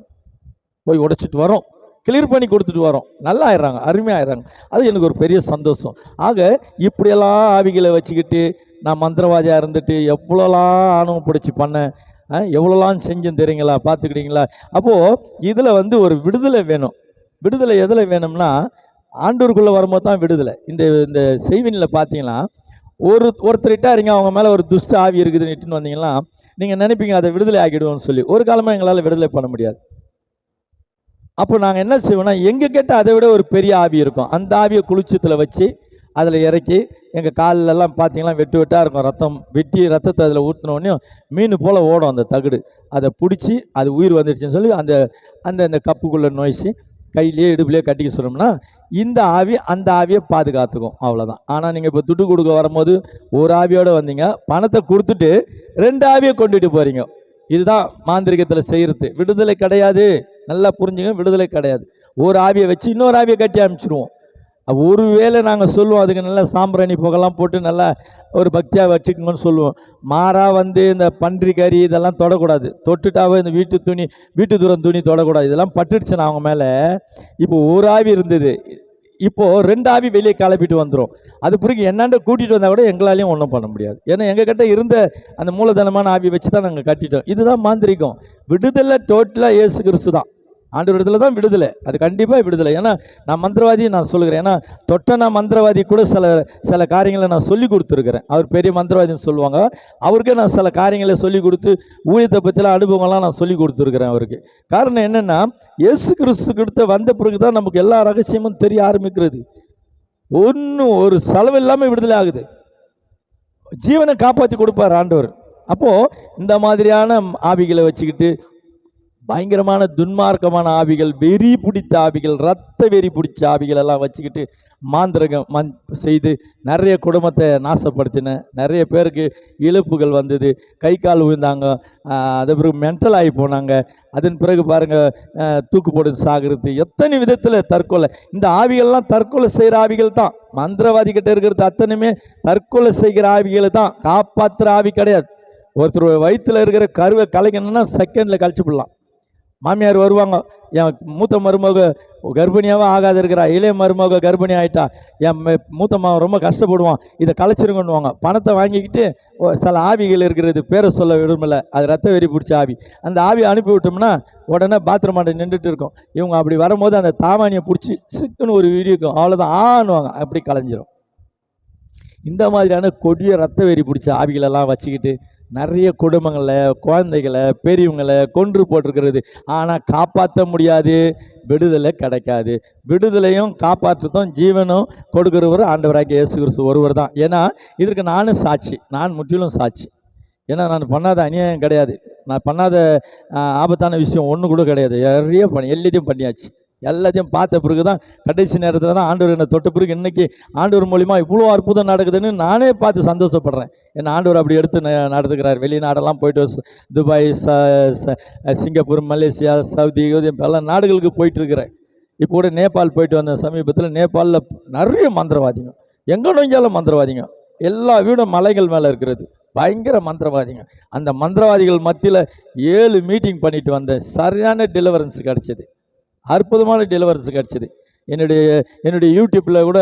போய் உடைச்சிட்டு வரோம், கிளியர் பண்ணி கொடுத்துட்டு வரோம், நல்லா ஆயிடுறாங்க, அருமையாயிடுறாங்க. அது எனக்கு ஒரு பெரிய சந்தோஷம். ஆக இப்படியெல்லாம் ஆவிகளை வச்சுக்கிட்டு நான் மந்திரவாதியாக இருந்துட்டு எவ்வளோலாம் ஆணவம் பிடிச்சி பண்ணேன், எவ்வளோலாம் செஞ்சேன் தெரியுங்களா, பார்த்துக்கிட்டீங்களா. அப்போது இதில் ஒரு விடுதலை வேணும். விடுதலை எதில் வேணும்னா, ஆண்டவருக்குள்ளே வரும்போது தான் விடுதலை. இந்த இந்த செய்வினில் பார்த்தீங்கன்னா ஒருத்தர்கிட்ட இருங்க, அவங்க மேலே ஒரு துஷ்ட ஆவி இருக்குதுன்னு இட்டுன்னு வந்தீங்கன்னா நீங்கள் நினைப்பீங்க அதை விடுதலை ஆக்கிடுவோம்னு சொல்லி. ஒரு காலமாக எங்களால் விடுதலை பண்ண முடியாது. அப்போ நாங்கள் என்ன செய்வோம்னா, எங்கள் கிட்ட அதை விட ஒரு பெரிய ஆவி இருக்கும். அந்த ஆவியை குளிச்சத்தில் வச்சு அதில் இறக்கி எங்கள் காலிலெல்லாம் பார்த்தீங்கன்னா வெட்டு வெட்டாக இருக்கும். ரத்தத்தை அதில் ஊற்றினோடனே மீன் போல் ஓடும் அந்த தகுடு. அதை பிடிச்சி அது உயிர் வந்துடுச்சுன்னு சொல்லி அந்த அந்த கப்புக்குள்ளே நோய்ச்சி கையிலேயே இடுப்புலேயே கட்டிக்க சொன்னோம்னா இந்த ஆவி அந்த ஆவியை பாதுகாத்துக்கும். அவ்வளோதான். ஆனால் நீங்கள் இப்போ துட்டு கொடுக்க வரும்போது ஒரு ஆவியோடு வந்தீங்க, பணத்தை கொடுத்துட்டு 2 ஆவியை கொண்டுட்டு போகிறீங்க. இதுதான் மாந்திரிகத்தில் செய்கிறது. விடுதலை கிடையாது. நல்லா புரிஞ்சுங்க, விடுதலை கிடையாது. ஒரு ஆவியை வச்சு இன்னொரு ஆவியை கட்டி அனுப்பிச்சிடுவோம். ஒரு வேளை நாங்கள் சொல்லுவோம், அதுக்கு நல்லா சாம்பிராணி புகெல்லாம் போட்டு நல்லா ஒரு பக்தியாக வச்சுக்கணும்னு சொல்லுவோம். மாறா இந்த பன்றி கறி இதெல்லாம் தொடக்கூடாது. தொட்டுட்டாவே இந்த வீட்டு தூரம் துணி தொடக்கூடாது. இதெல்லாம் பட்டுடுச்சுன்னா அவங்க மேலே. இப்போ ஒரு ஆவி இருந்தது, இப்போது 2 ஆவி வெளியே கிளப்பிட்டு வந்துடும். அது பிறகு என்னாண்ட கூட்டிகிட்டு வந்தால் கூட எங்களாலையும் ஒன்றும் பண்ண முடியாது. ஏன்னா எங்ககிட்ட இருந்த அந்த மூலதனமான ஆவி வச்சு தான் நாங்கள் கட்டிட்டோம். இதுதான் மாந்திரிகம். விடுதலை டோட்டலாக இயேசு கிறிஸ்து தான். ஆண்டவர் இடத்துல தான் விடுதலை. அது கண்டிப்பாக விடுதலை. ஏன்னா நான் மந்திரவாதி நான் சொல்லுகிறேன். ஏன்னா நான் மந்திரவாதி கூட சில காரியங்களை நான் சொல்லி கொடுத்துருக்கிறேன். அவர் பெரிய மந்திரவாதின்னு சொல்லுவாங்க. அவருக்கே நான் சில காரியங்களை சொல்லி கொடுத்து ஊழியத்தை பற்றிலாம் அனுபவங்கள்லாம் நான் சொல்லி கொடுத்துருக்கிறேன் அவருக்கு. காரணம் என்னென்னா, இயேசு கிறிஸ்து கிட்ட வந்த பிறகு தான் நமக்கு எல்லா ரகசியமும் தெரிய ஆரம்பிக்கிறது. ஒரு செலவு இல்லாமல் விடுதலை ஆகுது. ஜீவனை காப்பாற்றி கொடுப்பார் ஆண்டவர். அப்போது இந்த மாதிரியான ஆவிகளை வச்சுக்கிட்டு பயங்கரமான துன்மார்க்கமான ஆவிகள், வெறி பிடித்த ஆவிகள், ரத்த வெறி பிடிச்ச ஆவிகள் எல்லாம் வச்சுக்கிட்டு மாந்திரகம் செய்து நிறைய குடும்பத்தை நாசப்படுத்தின, நிறைய பேருக்கு இழப்புகள் வந்தது, கை கால் விழுந்தாங்க, அது பிறகு மென்டல் ஆகி போனாங்க. அதன் பிறகு பாருங்கள், தூக்கு போட்டு சாகிறது, எத்தனை விதத்தில் தற்கொலை. இந்த ஆவிகள்லாம் தற்கொலை செய்கிற ஆவிகள் தான். மந்திரவாதி கிட்ட இருக்கிறது அத்தனையுமே தற்கொலை செய்கிற ஆவிகள் தான். காப்பாற்றுற ஆவி கிடையாது. ஒருத்தர் வயிற்றில் இருக்கிற கருவை கலைக்கணும்னா செகண்டில் கழிச்சு போடலாம். மாமியார் வருவாங்க, என் மூத்த மருமக கர்ப்பிணியாகவும் ஆகாது இருக்கிறா, இளைய மருமக கர்ப்பிணி ஆகிட்டா, என் மூத்த மகன் ரொம்ப கஷ்டப்படுவான், இதை கலைச்சிருங்கன்னுவாங்க. பணத்தை வாங்கிக்கிட்டு சில ஆவிகள் இருக்கிறது, பேரை சொல்ல விடுமில்ல, அது ரத்த வெறி பிடிச்ச ஆவி. அந்த ஆவியை அனுப்பி விட்டோம்னா உடனே பாத்ரூம் ஆண்டை நின்றுட்டு இருக்கும். இவங்க அப்படி வரும்போது அந்த தாமானியை பிடிச்சி சிக்குன்னு ஒரு வீடியோ இருக்கும், அவ்வளோதான் ஆணுவாங்க, அப்படி கலைஞ்சிரும். இந்த மாதிரியான கொடிய ரத்த வெறி பிடிச்ச ஆவிகளெல்லாம் வச்சுக்கிட்டு நிறைய குடும்பங்களில் குழந்தைகளை பெரியவங்களை கொன்று போட்டிருக்கிறது. ஆனால் காப்பாற்ற முடியாது, விடுதலை கிடைக்காது. விடுதலையும் காப்பாற்றுறதும் ஜீவனும் கொடுக்குறவர் ஆண்டவராகிய இயேசு கிறிஸ்து ஒருவர் தான். ஏன்னா இதற்கு நானும் சாட்சி, நான் முற்றிலும் சாட்சி. ஏன்னா நான் பண்ணாத அநியாயம் கிடையாது, நான் பண்ணாத ஆபத்தான விஷயம் ஒன்று கூட கிடையாது. எல்லாத்தையும் பண்ணியாச்சு. எல்லாத்தையும் பார்த்த பிறகு தான் கடைசி நேரத்தில் தான் ஆண்டவர் என்னை தொட்ட பிறகு இன்றைக்கி ஆண்டவர் மூலிமா இவ்வளோ அற்புதம் நடக்குதுன்னு நானே பார்த்து சந்தோஷப்படுறேன். ஏன்னா ஆண்டவர் அப்படி எடுத்து நடத்துக்கிறார். வெளிநாடெல்லாம் போயிட்டு துபாய், சிங்கப்பூர், மலேசியா, சவுதி, பல நாடுகளுக்கு போயிட்டுருக்கிறேன். இப்போ கூட நேபாள் போயிட்டு வந்த சமீபத்தில் நேபாளில் நிறைய மந்திரவாதிங்க, எங்கே நோஞ்சாலும் மந்திரவாதிங்க, எல்லா வீடும் மலைகள் மேலே இருக்கிறது, பயங்கர மந்திரவாதிங்க. அந்த மந்திரவாதிகள் மத்தியில் 7 மீட்டிங் பண்ணிட்டு வந்தேன். சரியான டெலிவரன்ஸ் கிடச்சிது, அற்புதமான டெலிவரன்ஸ் கிடச்சிது. என்னுடைய யூடியூப்பில் கூட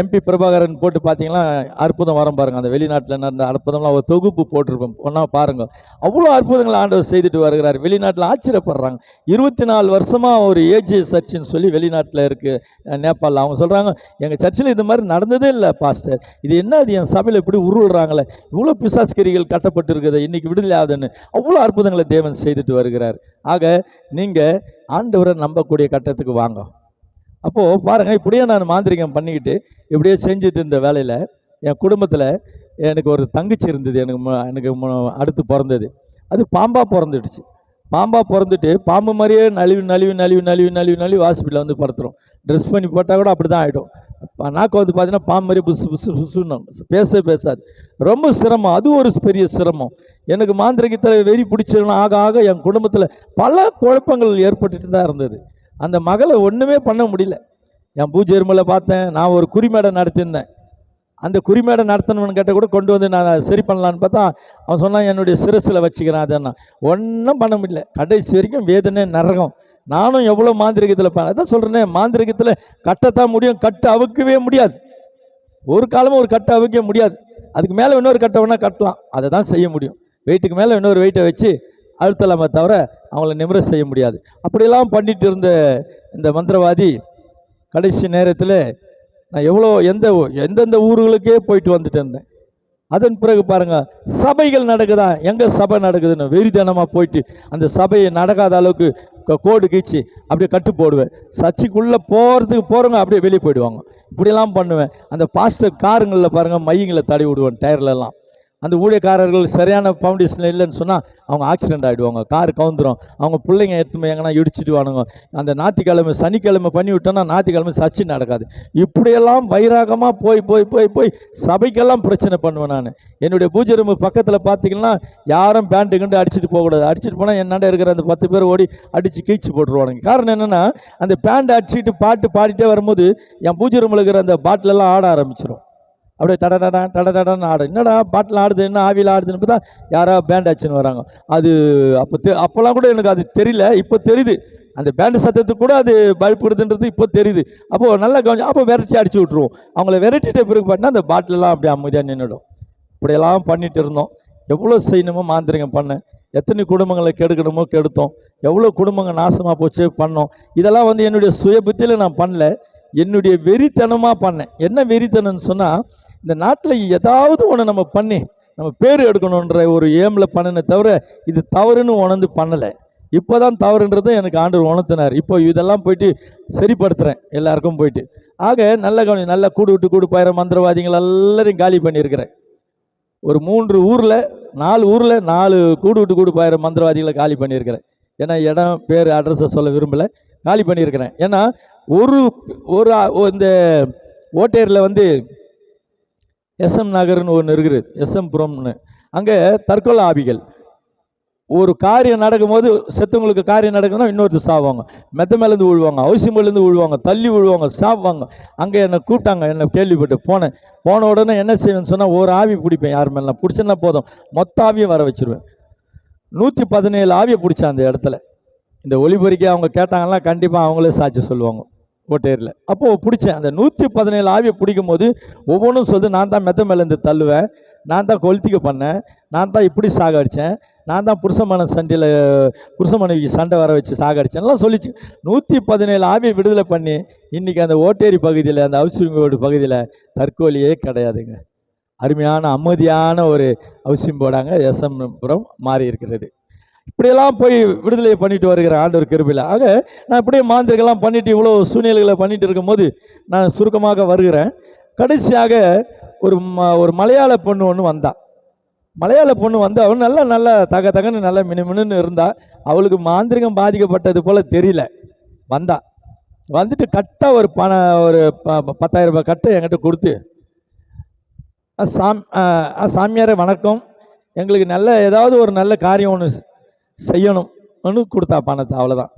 MP பிரபாகரன் போட்டு பார்த்தீங்கன்னா அற்புதம் வரும் பாருங்கள். அந்த வெளிநாட்டில் நடந்த அற்புதம்லாம் ஒரு தொகுப்பு போட்டிருப்போம், ஒன்றா பாருங்கள். அவ்வளோ அற்புதங்களை ஆண்டவர் செய்துட்டு வருகிறார். வெளிநாட்டில் ஆச்சரியப்படுறாங்க. 24 வருஷமாக ஒரு ஏஜி சர்ச்சுன்னு சொல்லி வெளிநாட்டில் இருக்குது நேபாளில். அவங்க சொல்கிறாங்க, எங்கள் சர்ச்சில் இது மாதிரி நடந்ததே இல்லை பாஸ்டர், இது என்ன, இது என் சபையில் இப்படி உருள்றாங்களே, இவ்வளோ பிசாஸ்கிரிகள் கட்டப்பட்டு இருக்குது, இன்றைக்கி விடுதலை ஆகுதுன்னு அவ்வளோ அற்புதங்களை தேவன் செய்துட்டு வருகிறார். ஆக நீங்கள் ஆண்டவரை நம்பக்கூடிய கட்டத்துக்கு வாங்க. அப்போது பாருங்கள், இப்படியே நான் மாந்திரிகம் பண்ணிக்கிட்டு இப்படியே செஞ்சுட்டு இருந்த வேலையில் என் குடும்பத்தில் எனக்கு ஒரு தங்கச்சி இருந்தது. எனக்கு அடுத்து பிறந்தது. அது பாம்பாக பிறந்துடுச்சு. பாம்பாக பிறந்துட்டு பாம்பு மாதிரியே நலிவு ஹாஸ்பிட்டலில் வந்து படுத்துரும். ட்ரெஸ் பண்ணி போட்டால் கூட அப்படி தான் ஆகிடும். நாக்கு பார்த்தீங்கன்னா பாம்பு மாதிரியே புசுன்னு பேசாது. ரொம்ப சிரமம், அது ஒரு பெரிய சிரமம். எனக்கு மாந்திரிகத்தில் வெறி பிடிச்சவங்க ஆக என் குடும்பத்தில் பல குழப்பங்கள் ஏற்பட்டுட்டு தான் இருந்தது. அந்த மகளை ஒன்றுமே பண்ண முடியல. என் பூஜை எருமையில் பார்த்தேன். நான் ஒரு குறிமேடை நடத்தியிருந்தேன். அந்த குறிமேடை நடத்தணும்னு கேட்ட கூட கொண்டு வந்து நான் சரி பண்ணலான்னு பார்த்தா அவன் சொன்னான், என்னுடைய சிரசில் வச்சுக்கிறேன். அதன்னா ஒன்றும் பண்ண முடியல. கடைசி வரைக்கும் வேதனை, நரகம். நானும் எவ்வளோ மாந்திரிகத்தில் அதான் சொல்கிறேனே, மாந்திரிகத்தில் கட்டத்தான் முடியும், கட்டு அவுக்கவே முடியாது. ஒரு காலமும் ஒரு கட்டை அவுக்க முடியாது. அதுக்கு மேலே இன்னொரு கட்டை வேணால் கட்டலாம், அதை தான் செய்ய முடியும். வெயிட்டுக்கு மேலே இன்னொரு வெயிட்டை வச்சு அழுத்தலாமே தவிர அவங்கள நிமிர செய்ய முடியாது. அப்படியெல்லாம் பண்ணிட்டு இருந்த இந்த மந்திரவாதி கடைசி நேரத்தில் நான் எந்தெந்த ஊர்களுக்கே போயிட்டு வந்துட்டு இருந்தேன். அதன் பிறகு பாருங்க, சபைகள் நடக்குதா, எங்க சபை நடக்குதுன்னு வெறித்தனமாக போயிட்டு அந்த சபையை நடக்காத அளவுக்கு கோடு கீச்சு அப்படியே கட்டு போடுவேன். சர்ச்சுக்குள்ளே போகிறவங்க அப்படியே வெளியே போயிடுவாங்க. இப்படியெல்லாம் பண்ணுவேன். அந்த பாஸ்டர் காருங்களில் பாருங்கள் மையங்களை தடவி விடுவேன் டயர்லெல்லாம். அந்த ஊழியக்காரர்கள் சரியான ஃபவுண்டேஷன் இல்லைன்னு சொன்னால் அவங்க ஆக்சிடென்ட் ஆகிடுவாங்க, கார் கவுந்துடும், அவங்க பிள்ளைங்க எடுத்துமே எங்கன்னா இடிச்சிட்டு வானுங்க. அந்த ஞாயிற்றுக்கிழமை சனிக்கிழமை பண்ணி விட்டோன்னா ஞாயிற்றுக்கிழமை சர்ச்சை நடக்காது. இப்படியெல்லாம் வைராகமாக போய் போய் போய் போய் சபைக்கெல்லாம் பிரச்சனை பண்ணுவேன் நான். என்னுடைய பூஜை ரூம் பக்கத்தில் பார்த்தீங்கன்னா யாரும் பேண்ட்டு கண்டு அடிச்சுட்டு போகக்கூடாது. அடிச்சுட்டு போனால் என்னாண்ட இருக்கிற அந்த 10 பேர் ஓடி அடித்து கீழ்ச்சி போட்டுருவானுங்க. காரணம் என்னென்னா, அந்த பேண்ட் அடிச்சுட்டு பாட்டு பாடிட்டே வரும்போது என் பூஜை ரூமில் இருக்கிற அந்த பாட்டிலெல்லாம் ஆட ஆரம்பிச்சிடும். அப்படியே டடடான்னு ஆடும். என்னடா பாட்டில் ஆடுது, என்ன ஆவியில் ஆடுதுன்னு பார்த்தா யாரோ பேண்ட் அடிச்சுன்னு வராங்க. அது அப்போல்லாம் கூட எனக்கு அது தெரியல, இப்போ தெரியுது. அந்த பேண்டு சத்தத்துக்கு கூட அது பயப்படுதுன்றது இப்போ தெரியுது. அப்போது நல்லா கொஞ்சம் அப்போ விரட்டி அடிச்சு விட்ருவோம். அவங்கள விரட்டிட்ட பிறகு பார்த்தா அந்த பாட்டிலெல்லாம் அப்படியே அமைதியாக நின்றுடும். இப்படியெல்லாம் பண்ணிட்டு இருந்தோம். எவ்வளோ செய்யணுமோ மாந்திரிகம் பண்ணேன். எத்தனை குடும்பங்களை கெடுக்கணுமோ கெடுத்தோம். எவ்வளோ குடும்பங்கள் நாசமாக போச்சு பண்ணோம். இதெல்லாம் என்னுடைய சுய புத்தியில் நான் பண்ணல, என்னுடைய வெறித்தனமாக பண்ணேன். என்ன வெறித்தனம்னு சொன்னால், இந்த நாட்டில் ஏதாவது ஒன்று நம்ம பண்ணி நம்ம பேர் எடுக்கணுன்ற ஒரு ஏமில் பண்ணினே தவிர இது தவறுன்னு உணர்ந்து பண்ணலை. இப்போ தான் தவறுன்றது எனக்கு ஆண்டவர் உணர்த்தினார். இப்போ இதெல்லாம் போயிட்டு சரிப்படுத்துகிறேன் எல்லாருக்கும் போயிட்டு. ஆக நல்ல கூடு விட்டு கூடு பாயிற மந்திரவாதிகள் எல்லாரையும் காலி பண்ணியிருக்கிறேன். ஒரு 3 ஊரில் 4 ஊரில் 4 கூடு விட்டு கூடு பாயிற மந்திரவாதிகளை காலி பண்ணியிருக்கிறேன். ஏன்னா இடம் பேர் அட்ரஸை சொல்ல விரும்பலை, காலி பண்ணியிருக்கிறேன். ஏன்னா ஒரு இந்த ஓட்டேரியில் எஸ்எம் நகர்னு ஒன்று இருக்குது, எஸ்எம் புரம்னு. அங்கே தற்கொலை ஆவிகள். ஒரு காரியம் நடக்கும்போது செத்தவங்களுக்கு காரியம் நடக்குதுன்னா இன்னொருத்தர் சாவாங்க, மெத்த மேலேருந்து விழுவாங்க, அவசியமேலேருந்து விழுவாங்க, தள்ளி விழுவாங்க, சாவாங்க. அங்கே என்னை கூப்பிட்டாங்க, என்னை கேள்விப்பட்டு போன உடனே என்ன செய்வேன்னு சொன்னால், ஒரு ஆவி பிடிப்பேன். யார் மேலாம் பிடிச்சேன்னா போதும், மொத்த ஆவியும் வர வச்சுருவேன். 117 ஆவியை பிடிச்சேன் அந்த இடத்துல. இந்த ஒளிபரிக்கை அவங்க கேட்டாங்கன்னா கண்டிப்பாக அவங்களே சாட்சி சொல்லுவாங்க கோட்டையரில். அப்போது பிடிச்சேன். அந்த 117 ஆவியை பிடிக்கும் போது ஒவ்வொன்றும் சொல்லுது, நான் தான் மெத்த மேலேருந்து தள்ளுவேன், நான் தான் கொளுத்திக்க பண்ணேன், நான் தான் இப்படி சாகடித்தேன், நான் தான் புருஷ மனைவிக்கு சண்டை வர வச்சு சாகடிச்சேன்லாம் சொல்லிச்சு. 117 ஆவியை விடுதலை பண்ணி இன்றைக்கி அந்த ஓட்டேரி பகுதியில், அந்த ஹவுசிங்கோடு பகுதியில் தற்கொலையே கிடையாதுங்க. அருமையான அமைதியான ஒரு ஹவுசிங் போர்டாங்க எஸ்எம் புரம் மாறி இருக்கிறது. இப்படியெல்லாம் போய் விடுதலை பண்ணிட்டு வருகிற ஆண்டவர் கிருபையில். ஆக நான் இப்படியே மாந்திரிகெல்லாம் பண்ணிட்டு இவ்வளோ சூழ்நிலைகளை பண்ணிட்டு இருக்கும்போது நான் சுருக்கமாக வருகிறேன். கடைசியாக ஒரு மலையாள பொண்ணு ஒன்று வந்தா. மலையாள பொண்ணு அவள் நல்ல தகன்னு நல்ல மினுமின்னு இருந்தா. அவளுக்கு மாந்திரிகம் பாதிக்கப்பட்டது போல் தெரியல. வந்துட்டு கட்டாக ஒரு 10,000 ரூபாய் கட்டை என்கிட்ட கொடுத்து, சாமியாரே வணக்கம், எங்களுக்கு ஏதாவது ஒரு நல்ல காரியம் ஒன்று செய்யணும்னு கொடுத்தா பணத்தை. அவ்வளோதான்.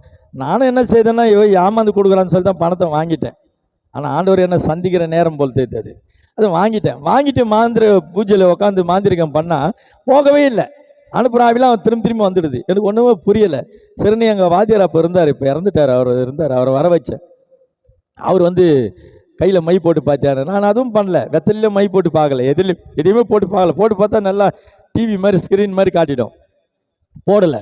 நானும் என்ன செய்தேன்னா, ஏமாந்து கொடுக்குறான்னு சொல்லி தான் பணத்தை வாங்கிட்டேன். ஆனால் ஆண்டவர் என்ன சந்திக்கிற நேரம் போல் தெரிந்தது. அதை வாங்கிட்டு மாந்திர பூஜையில் உட்காந்து மாந்திரிகம் பண்ணால் போகவே இல்லை. அனுப்புகிறாவிலாம் அவன் திரும்பி வந்துடுது. எனக்கு ஒன்றுமே புரியலை. சரின்னு எங்கள் வாத்தியார் அப்போ இருந்தார், இப்போ இறந்துட்டார். அவரை வர வச்சேன். அவர் கையில் மை போட்டு பார்த்தாரு. நான் அதுவும் பண்ணல, வெத்தலையும் மை போட்டு பார்க்கல, எதையுமே போட்டு பார்க்கல. போட்டு பார்த்தா நல்லா டிவி மாதிரி ஸ்க்ரீன் மாதிரி காட்டிடும், போடலை.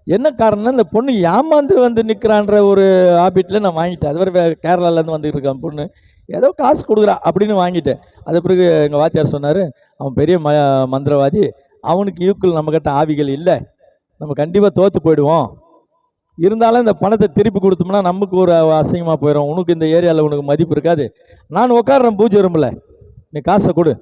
என்ன காரணம்னா, இந்த பொண்ணு ஏமாந்து நிற்கிறான்ற ஒரு ஹாபிட்டில் நான் வாங்கிட்டேன். அது வரை கேரளாலேருந்து வந்துட்டு இருக்கான் பொண்ணு, ஏதோ காசு கொடுக்குறா அப்படின்னு வாங்கிட்டேன். அது பிறகு எங்கள் வாத்தியார் சொன்னார், அவன் பெரிய மந்திரவாதி, அவனுக்கு ஈக்குவல் நம்மக்கிட்ட ஆவிகள் இல்லை, நம்ம கண்டிப்பாக தோற்று போயிடுவோம். இருந்தாலும் இந்த பணத்தை திருப்பி கொடுத்தோம்னா நமக்கு ஒரு அசிங்கமாக போயிடும், உனக்கு இந்த ஏரியாவில் உனக்கு மதிப்பு இருக்காது. நான் உட்காடுறேன் பூஜை ரூமில், நீ காசை கொடு,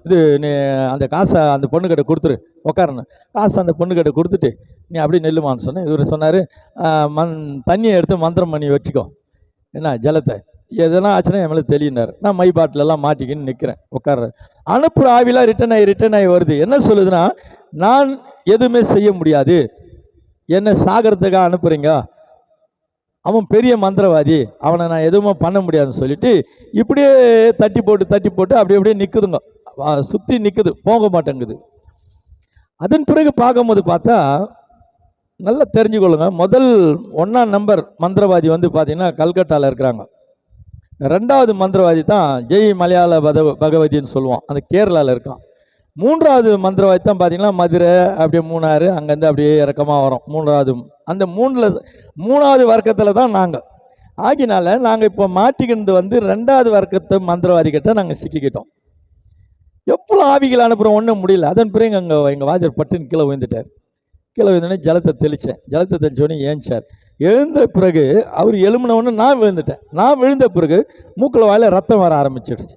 நீ அந்த காசை அந்த பொண்ணுக்கிட்ட கொடுத்துரு, உட்காரணும். காசை அந்த பொண்ணுக்கிட்ட கொடுத்துட்டு நீ அப்படி நெல்லுமான்னு சொன்னேன். இவர் சொன்னார், தண்ணியை எடுத்து மந்திரம் பண்ணி வச்சுக்கோ, என்ன ஜலத்தை, எதனா ஆச்சுன்னா என் மேலே தெளினார். நான் மை பாட்டிலெல்லாம் மாட்டிக்கின்னு நிற்கிறேன், உட்காடுறேன். அனுப்புகிற ஆவிலாம் ரிட்டன் ஆகி வருது. என்ன சொல்லுதுன்னா, நான் எதுவுமே செய்ய முடியாது, என்னை சாகிறதுக்காக அனுப்புகிறீங்க, அவன் பெரிய மந்திரவாதி, அவனை நான் எதுவுமே பண்ண முடியாதுன்னு சொல்லிட்டு இப்படியே தட்டி போட்டு அப்படியே நிற்குதுங்க, சுற்றி நிற்குது, போக மாட்டேங்குது. அதன் பிறகு பார்க்கும்போது பார்த்தா நல்லா தெரிஞ்சுக்கொள்ளுங்க, முதல் 1ஆம் நம்பர் மந்திரவாதி பார்த்தீங்கன்னா கல்கட்டாவில் இருக்கிறாங்க. 2வது மந்திரவாதி தான் ஜெய் மலையாள பகவதின்னு சொல்லுவோம், அந்த கேரளாவில் இருக்கான். 3வது மந்திரவாதி தான் பார்த்தீங்கன்னா மதுரை, அப்படியே மூணாறு, அங்கேருந்து அப்படியே இறக்கமாக வரும் 3வது. அந்த 3வது வர்க்கத்தில் தான் நாங்கள். ஆகினால நாங்கள் இப்போ மாட்டிக்கிட்டு வந்து 2வது வர்க்கத்தை மந்திரவாதி கிட்ட நாங்கள் சிக்கிக்கிட்டோம். எவ்வளோ ஆவிகள் அனுப்புகிறோம், ஒன்றும் முடியல. அதன் பிறகு எங்கள் வாஜர் பட்டுன்னு கீழே விழுந்துட்டார். கீழே விழுந்தோடனே ஜலத்தை தெளித்தேன். ஜலத்தை தெளித்தோடனே ஏஞ்சார். எழுந்த பிறகு அவர் எழும்பினவுடனே நான் விழுந்துட்டேன். நான் விழுந்த பிறகு மூக்கில் வாயில ரத்தம் வர ஆரம்பிச்சிடுச்சு.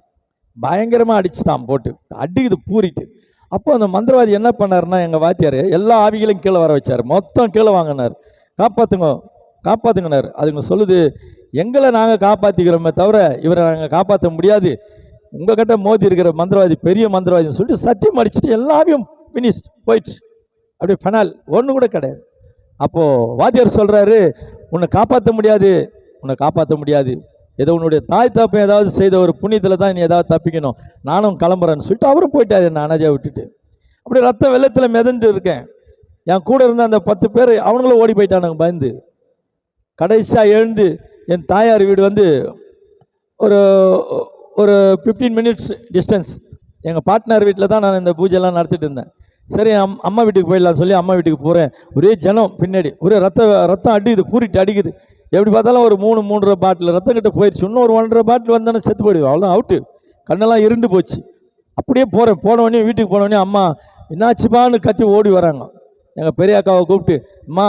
பயங்கரமாக அடிச்சுட்டான் போட்டு, அடிக்குது பூரிட்டு. அப்போ அந்த மந்திரவாதி என்ன பண்ணாருன்னா, எங்கள் வாத்தியார் எல்லா ஆவிகளையும் கீழே வர வச்சார். மொத்தம் கீழே வாங்கினார். காப்பாற்றுங்க காப்பாற்றுங்கனார். அதுங்க சொல்லுது, எங்களை நாங்கள் காப்பாற்றிக்கிறோமே தவிர இவரை நாங்கள் காப்பாற்ற முடியாது, உங்ககிட்ட மோதி இருக்கிற மந்திரவாதி பெரிய மந்திரவாதின்னு சொல்லிட்டு சத்தியம் அடிச்சுட்டு எல்லாரையும் ஃபினிஷ் போயிடுச்சு. அப்படியே ஃபெனால் ஒன்று கூட கிடையாது. அப்போது வாத்தியார் சொல்கிறாரு, உன்னை காப்பாற்ற முடியாது, உன்னை காப்பாற்ற முடியாது, ஏதோ உன்னுடைய தாய் தப்பை ஏதாவது செய்த ஒரு புண்ணியத்தில் தான் நீ ஏதாவது தப்பிக்கணும், நானும் கிளம்புறேன்னு சொல்லிட்டு அவரும் போயிட்டார் என்னை அனாஜா விட்டுட்டு. அப்படி ரத்த வெள்ளத்தில் மிதந்து இருக்கேன். என் கூட இருந்த அந்த 10 பேர் அவங்களும் ஓடி போயிட்டானுங்க பயந்து. கடைசியாக எழுந்து என் தாயார் வீடு வந்து ஒரு ஒரு 15 மினிட்ஸ் டிஸ்டன்ஸ். எங்கள் பார்ட்னர் வீட்டில் தான் நான் இந்த பூஜைலாம் நடத்திட்டு இருந்தேன். சரி அம்மா வீட்டுக்கு போயிடலாம் சொல்லி அம்மா வீட்டுக்கு போகிறேன். ஒரே ஜனம் பின்னாடி, ஒரே ரத்தம் அடிக்குது, பூரிட்டு அடிக்குது. எப்படி பார்த்தாலும் ஒரு 3-3.5 பாட்டில் ரத்தம் கிட்ட போயிடுச்சு. இன்னும் ஒரு 1.5 பாட்டில் வந்தானே செத்து போயிடுவோம், அவ்வளோதான் அவுட்டு. கண்ணெல்லாம் இருண்டு போச்சு. அப்படியே போகிறேன். போனவொடனே வீட்டுக்கு போனவொடனே அம்மா என்னாச்சுப்பான்னு கத்தி ஓடி வராங்க. எங்கள் பெரிய அக்காவை கூப்பிட்டு, அம்மா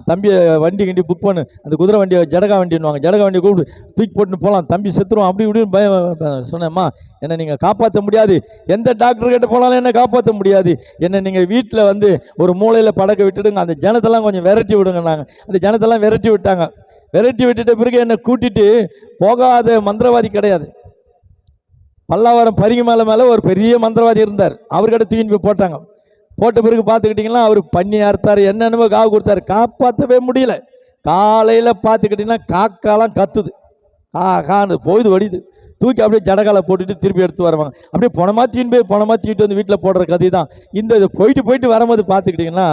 தம்பியை வண்டி கிண்டி புக் பண்ணு, அந்த குதிரை வண்டியை ஜடகா வண்டின்னுவாங்க, ஜடகா வண்டியை கூப்பிட்டு தூக்கி போட்டுன்னு போகலாம், தம்பி செத்துருவோம் அப்படி இப்படின்னு பயம் சொன்னேம்மா. என்னை நீங்கள் காப்பாற்ற முடியாது, எந்த டாக்டர் கிட்ட போனாலும் என்னை காப்பாற்ற முடியாது, என்னை நீங்கள் வீட்டில் வந்து ஒரு மூலையில் படக்க விட்டுடுங்க, அந்த ஜனத்தெல்லாம் கொஞ்சம் விரட்டி விடுங்க. நாங்கள் அந்த ஜனத்தெல்லாம் விரட்டி விட்டாங்க. விரட்டி விட்டுட்ட பிறகு என்னை கூட்டிட்டு போகாத மந்திரவாதி கிடையாது. பல்லாவரம் பரிங்க மேலே ஒரு பெரிய மந்திரவாதி இருந்தார். அவர்கிட்ட தூக்கின்னு போய் போட்டாங்க. போட்ட பிறகு பார்த்துக்கிட்டிங்கன்னா அவர் பண்ணி அறுத்தார், என்னென்னமோ காவு கொடுத்தாரு, காப்பாற்றவே முடியல. காலையில் பார்த்துக்கிட்டிங்கன்னா காக்காலாம் கத்துது, கான்னு போயுது வடிது. தூக்கி அப்படியே ஜடகாலை போட்டுட்டு திருப்பி எடுத்து வருவாங்க. அப்படியே பணமாத்தின்னு வந்து வீட்டில் போடுற கதை தான். இது போயிட்டு வரும்போது பார்த்துக்கிட்டிங்கன்னா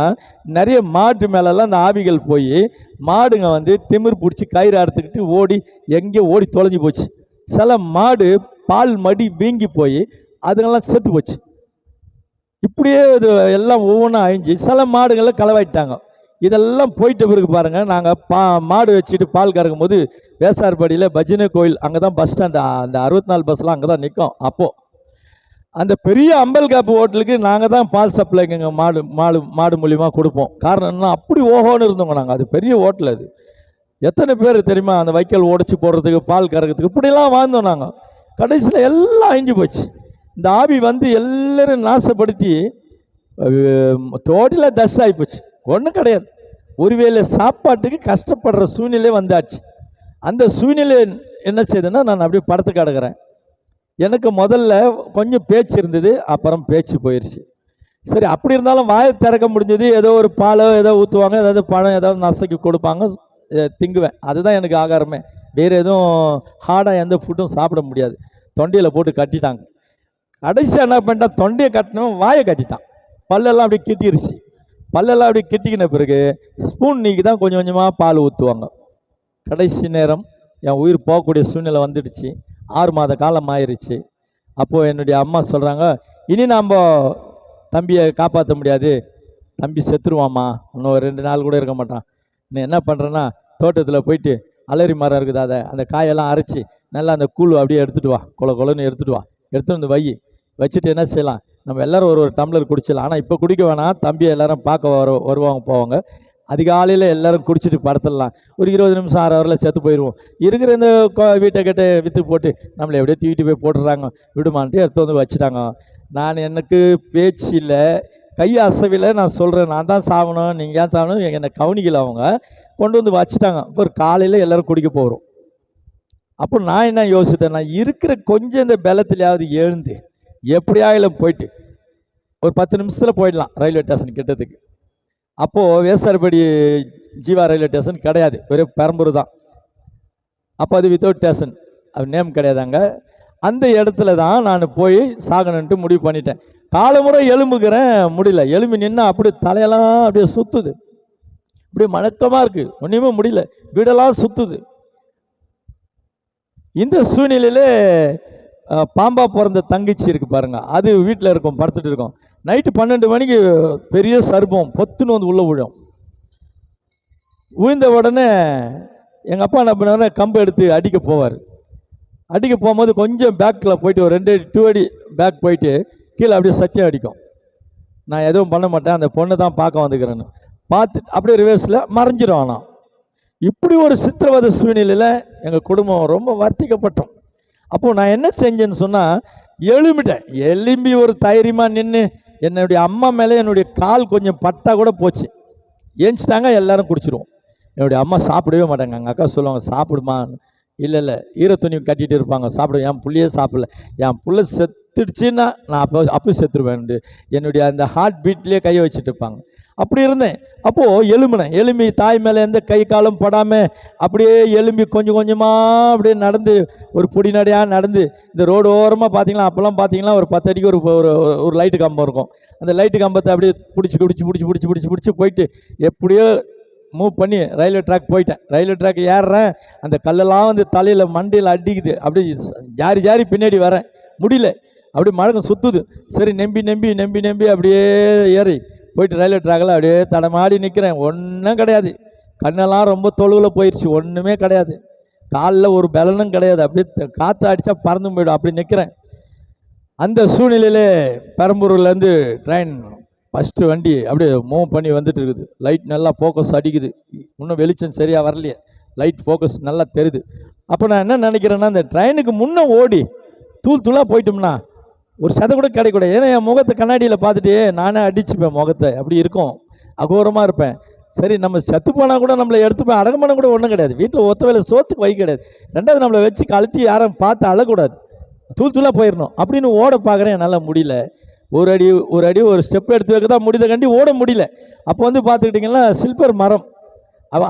நிறைய மாட்டு மேலெல்லாம் அந்த ஆவிகள் போய் மாடுங்க வந்து திமிர் பிடிச்சி கயிறு அறுத்துக்கிட்டு ஓடி எங்கேயோ ஓடி தொலைஞ்சி போச்சு. சில மாடு பால் மடி வீங்கி போய் அதுங்கெல்லாம் செத்து போச்சு. இப்படியே இது எல்லாம் ஒவ்வொன்றும் அழிஞ்சு சில மாடுகளை களவாயிட்டாங்க. இதெல்லாம் போயிட்ட பிறகு பாருங்கள், நாங்கள் மாடு வச்சுட்டு பால் கறக்கும் போது வேசார்படியில் பஜனை கோயில் அங்கே தான் பஸ் ஸ்டாண்டு, அந்த 64 பஸ்லாம் அங்கே தான் நிற்கும். அப்போது அந்த பெரிய அம்பல் காப்பு ஹோட்டலுக்கு நாங்கள் தான் பால் சப்ளைங்க மாடு மூலியமாக கொடுப்போம். காரணம் என்ன, அப்படி ஓஹோன்னு இருந்தோங்க நாங்கள். அது பெரிய ஹோட்டல். அது எத்தனை பேர் தெரியுமா, அந்த வைக்கல் உடச்சி போடுறதுக்கு பால் கறக்கிறதுக்கு இப்படிலாம் வாழ்ந்தோம் நாங்கள். கடைசியில் எல்லாம் அழிஞ்சு போச்சு. இந்த ஆவி வந்து எல்லாரும் நாசப்படுத்தி டோட்டலாக டஸ்ட் ஆகி போச்சு. ஒன்றும் கிடையாது. ஒருவேளை சாப்பாட்டுக்கு கஷ்டப்படுற சூழ்நிலை வந்தாச்சு. அந்த சூழ்நிலை என்ன செய்யுதுன்னா, நான் அப்படியே படத்து கிடக்கிறேன். எனக்கு முதல்ல கொஞ்சம் பேச்சு இருந்தது, அப்புறம் பேச்சு போயிடுச்சு. சரி, அப்படி இருந்தாலும் வாயை திறக்க முடிஞ்சது. ஏதோ ஒரு பாலோ ஏதோ ஊற்றுவாங்க, ஏதாவது பழம் ஏதாவது நசைக்கு கொடுப்பாங்க, திங்குவேன். அதுதான் எனக்கு ஆகாரமே. வேறு எதுவும் ஹார்டாக எந்த ஃபுட்டும் சாப்பிட முடியாது. தொண்டையில் போட்டு கட்டிட்டாங்க. கடைசியாக என்ன பண்ணிட்டான், தொண்டையை கட்டினவன் வாயை கட்டிட்டான். பல்லெல்லாம் அப்படி கிட்டிருச்சு. பல்லெல்லாம் அப்படி கிட்டிக்கின பிறகு ஸ்பூன் நீக்கி தான் கொஞ்சம் கொஞ்சமாக பால் ஊற்றுவாங்க. கடைசி நேரம் என் உயிர் போகக்கூடிய சூழ்நிலை வந்துடுச்சு. 6 மாத காலம் ஆயிடுச்சு. அப்போது என்னுடைய அம்மா சொல்கிறாங்க, இனி நாம் தம்பியை காப்பாற்ற முடியாது, தம்பி செத்துருவாம்மா, இன்னும் 2 நாள் கூட இருக்க மாட்டான். நீ என்ன பண்ணுறேன்னா, தோட்டத்தில் போயிட்டு அலரி மரம் இருக்குது, அந்த காயெல்லாம் அரைச்சி நல்லா அந்த கூழ் அப்படியே எடுத்துகிட்டு வா, கொலன்னு எடுத்துகிட்டு வா, எடுத்துகிட்டு வந்து வச்சுட்டு என்ன செய்யலாம், நம்ம எல்லோரும் ஒரு டம்ளர் குடிச்சிடலாம். ஆனால் இப்போ குடிக்க வேணாம், தம்பியை எல்லோரும் பார்க்க வருவாங்க போவாங்க. அதிகாலையில் எல்லோரும் குடிச்சிட்டு படுத்துடலாம், ஒரு 20 நிமிஷம் 6 ஹவரில் செத்து போயிடுவோம். இருக்கிற இந்த வீட்டை கிட்ட விற்று போட்டு நம்மளை எப்படியே தூக்கிட்டு போய் போட்டுடுறாங்க, விடுமான்ட்டு எடுத்து வந்து வச்சுட்டாங்க. எனக்கு பேச்சு இல்லை, கை அசைவில் நான் சொல்கிறேன், நான் தான் சாகணும், நீங்கள் ஏன் சாகணும், என்னை கவனிக்கல. அவங்க கொண்டு வந்து வச்சுட்டாங்க. இப்போ ஒரு காலையில் எல்லோரும் குடிக்க போகிறோம். அப்போ நான் என்ன யோசித்தேன், நான் இருக்கிற கொஞ்சம் இந்த பலத்திலேயாவது எழுந்து எப்படியாயிலும் போயிட்டு ஒரு 10 நிமிஷத்தில் போயிடலாம் ரயில்வே ஸ்டேஷன் கிட்டத்துக்கு. அப்போது வேசார்படி ஜீவா ரயில்வே ஸ்டேஷன் கிடையாது, ஒரே பெரம்பூர் தான். அப்போ அது வித்தவுட் ஸ்டேஷன், அது நேம் கிடையாதாங்க. அந்த இடத்துல தான் நான் போய் சாகணுன்ட்டு முடிவு பண்ணிட்டேன். காலமுறை எலும்புக்கிறேன், முடியல. எலும்பி நின்னா அப்படி தலையெல்லாம் அப்படியே சுற்றுது, அப்படியே மணக்கமாக இருக்குது, ஒன்றுமே முடியல, வீடெல்லாம் சுற்றுது. இந்த சூழ்நிலையிலே பாம்பா பிறந்த தங்கச்சி இருக்குது பாருங்கள், அது வீட்டில் இருக்கும், படுத்துட்டு இருக்கோம். நைட்டு 12 மணிக்கு பெரிய சர்ப்பம் பொத்துன்னு வந்து உள்ளே விழும். விழுந்த உடனே எங்கள் அப்பா என்ன பண்ணுவார், கம்பு எடுத்து அடிக்க போவார். அடிக்க போகும்போது கொஞ்சம் பேக்கில் போயிட்டு ஒரு 2 அடி பேக் போயிட்டு கீழே அப்படியே சத்தியம் அடிக்கும். நான் எதுவும் பண்ண மாட்டேன், அந்த பொண்ணை தான் பார்க்க வந்துக்கிறேன்னு பார்த்துட்டு அப்படியே ரிவர்ஸில் மறைஞ்சிடும். ஆனால் இப்படி ஒரு சித்திரவதை சூழ்நிலையில் எங்கள் குடும்பம் ரொம்ப வர்த்திக்கப்பட்டோம். அப்போது நான் என்ன செஞ்சேன்னு சொன்னால், எலும்பி ஒரு தைரியமாக நின்று என்னுடைய அம்மா மேலே என்னுடைய கால் கொஞ்சம் பட்டா கூட போச்சு, ஏஞ்சிட்டாங்க, எல்லாரும் குடிச்சிருவோம். என்னுடைய அம்மா சாப்பிடவே மாட்டாங்க. எங்கள் அக்கா சொல்லுவாங்க, சாப்பிடுமா. இல்லை ஈர துணி கட்டிகிட்டு இருப்பாங்க, சாப்பிட. என் பிள்ளையே சாப்பிடல, என் பிள்ளை செத்துடுச்சுன்னா நான் அப்போ செத்துருவேன். என்னுடைய அந்த ஹார்ட் பீட்லேயே கையை வச்சுட்டு இருப்பாங்க. அப்படி இருந்தேன். அப்போது எலும்பி தாய் மேலே எந்த கை காலும் படாமல் அப்படியே எலும்பி கொஞ்சம் கொஞ்சமாக அப்படியே நடந்து ஒரு பொடி நடையாக நடந்து இந்த ரோடு ஓரமாக பார்த்தீங்களா, அப்போல்லாம் பார்த்தீங்கன்னா ஒரு 10 அடிக்கு ஒரு லைட்டு கம்பம் இருக்கும். அந்த லைட்டு கம்பத்தை அப்படியே பிடிச்சி போயிட்டு எப்படியோ மூவ் பண்ணி ரயில்வே ட்ராக் போயிட்டேன். ரயில்வே ட்ராக் ஏறுறேன், அந்த கல்லெல்லாம் வந்து தலையில் மண்டையில் அடிக்குது. அப்படியே ஜாரி பின்னாடி வரேன், முடியல, அப்படியே மழக்கம் சுற்றுது. சரி நம்பி அப்படியே ஏறி போயிட்டு ரயில்வே ட்ராக்கில் அப்படியே தடமாடி நிற்கிறேன். ஒன்றும் கிடையாது, கண்ணெல்லாம் ரொம்ப தொழுவில் போயிடுச்சு, ஒன்றுமே கிடையாது, காலில் ஒரு பலனும் கிடையாது, அப்படியே காற்று அடித்தா பறந்து போயிடும். அப்படி நிற்கிறேன். அந்த சூழ்நிலையில் பெரம்பூர்லேருந்து ட்ரெயின் ஃபஸ்ட்டு வண்டி அப்படியே மூவ் பண்ணி வந்துட்டு இருக்குது. லைட் நல்லா ஃபோக்கஸ் அடிக்குது, இன்னும் வெளிச்சம் சரியாக வரலையே, லைட் ஃபோக்கஸ் நல்லா தெரியுது. அப்போ நான் என்ன நினைக்கிறேன்னா, அந்த ட்ரெயினுக்கு முன்னே ஓடி தூளாக போயிட்டோம்னா ஒரு சதை கூட கிடைக்கூடாது. ஏன்னா என் முகத்தை கண்ணாடியில் பார்த்துட்டு நானே அடிச்சுப்பேன், முகத்தை அப்படி இருக்கும், அகோரமாக இருப்பேன். சரி, நம்ம செத்து போனால் கூட நம்மளை எடுத்துப்பேன், அடகுமனம் கூட ஒன்றும் கிடையாது, வீட்டில் ஒத்த வேலை சோத்துக்கு வை கிடையாது. ரெண்டாவது நம்மளை வச்சு கழுத்தி யாரும் பார்த்து அழக்கூடாது, தூளாக போயிடணும் அப்படின்னு ஓட பார்க்குறேன். என்னால் முடியல. ஒரு அடி ஒரு ஸ்டெப் எடுத்து வைக்க தான் முடியத கண்டி ஓட முடியல. அப்போ வந்து பார்த்துக்கிட்டிங்கன்னா சில்பர் மரம்,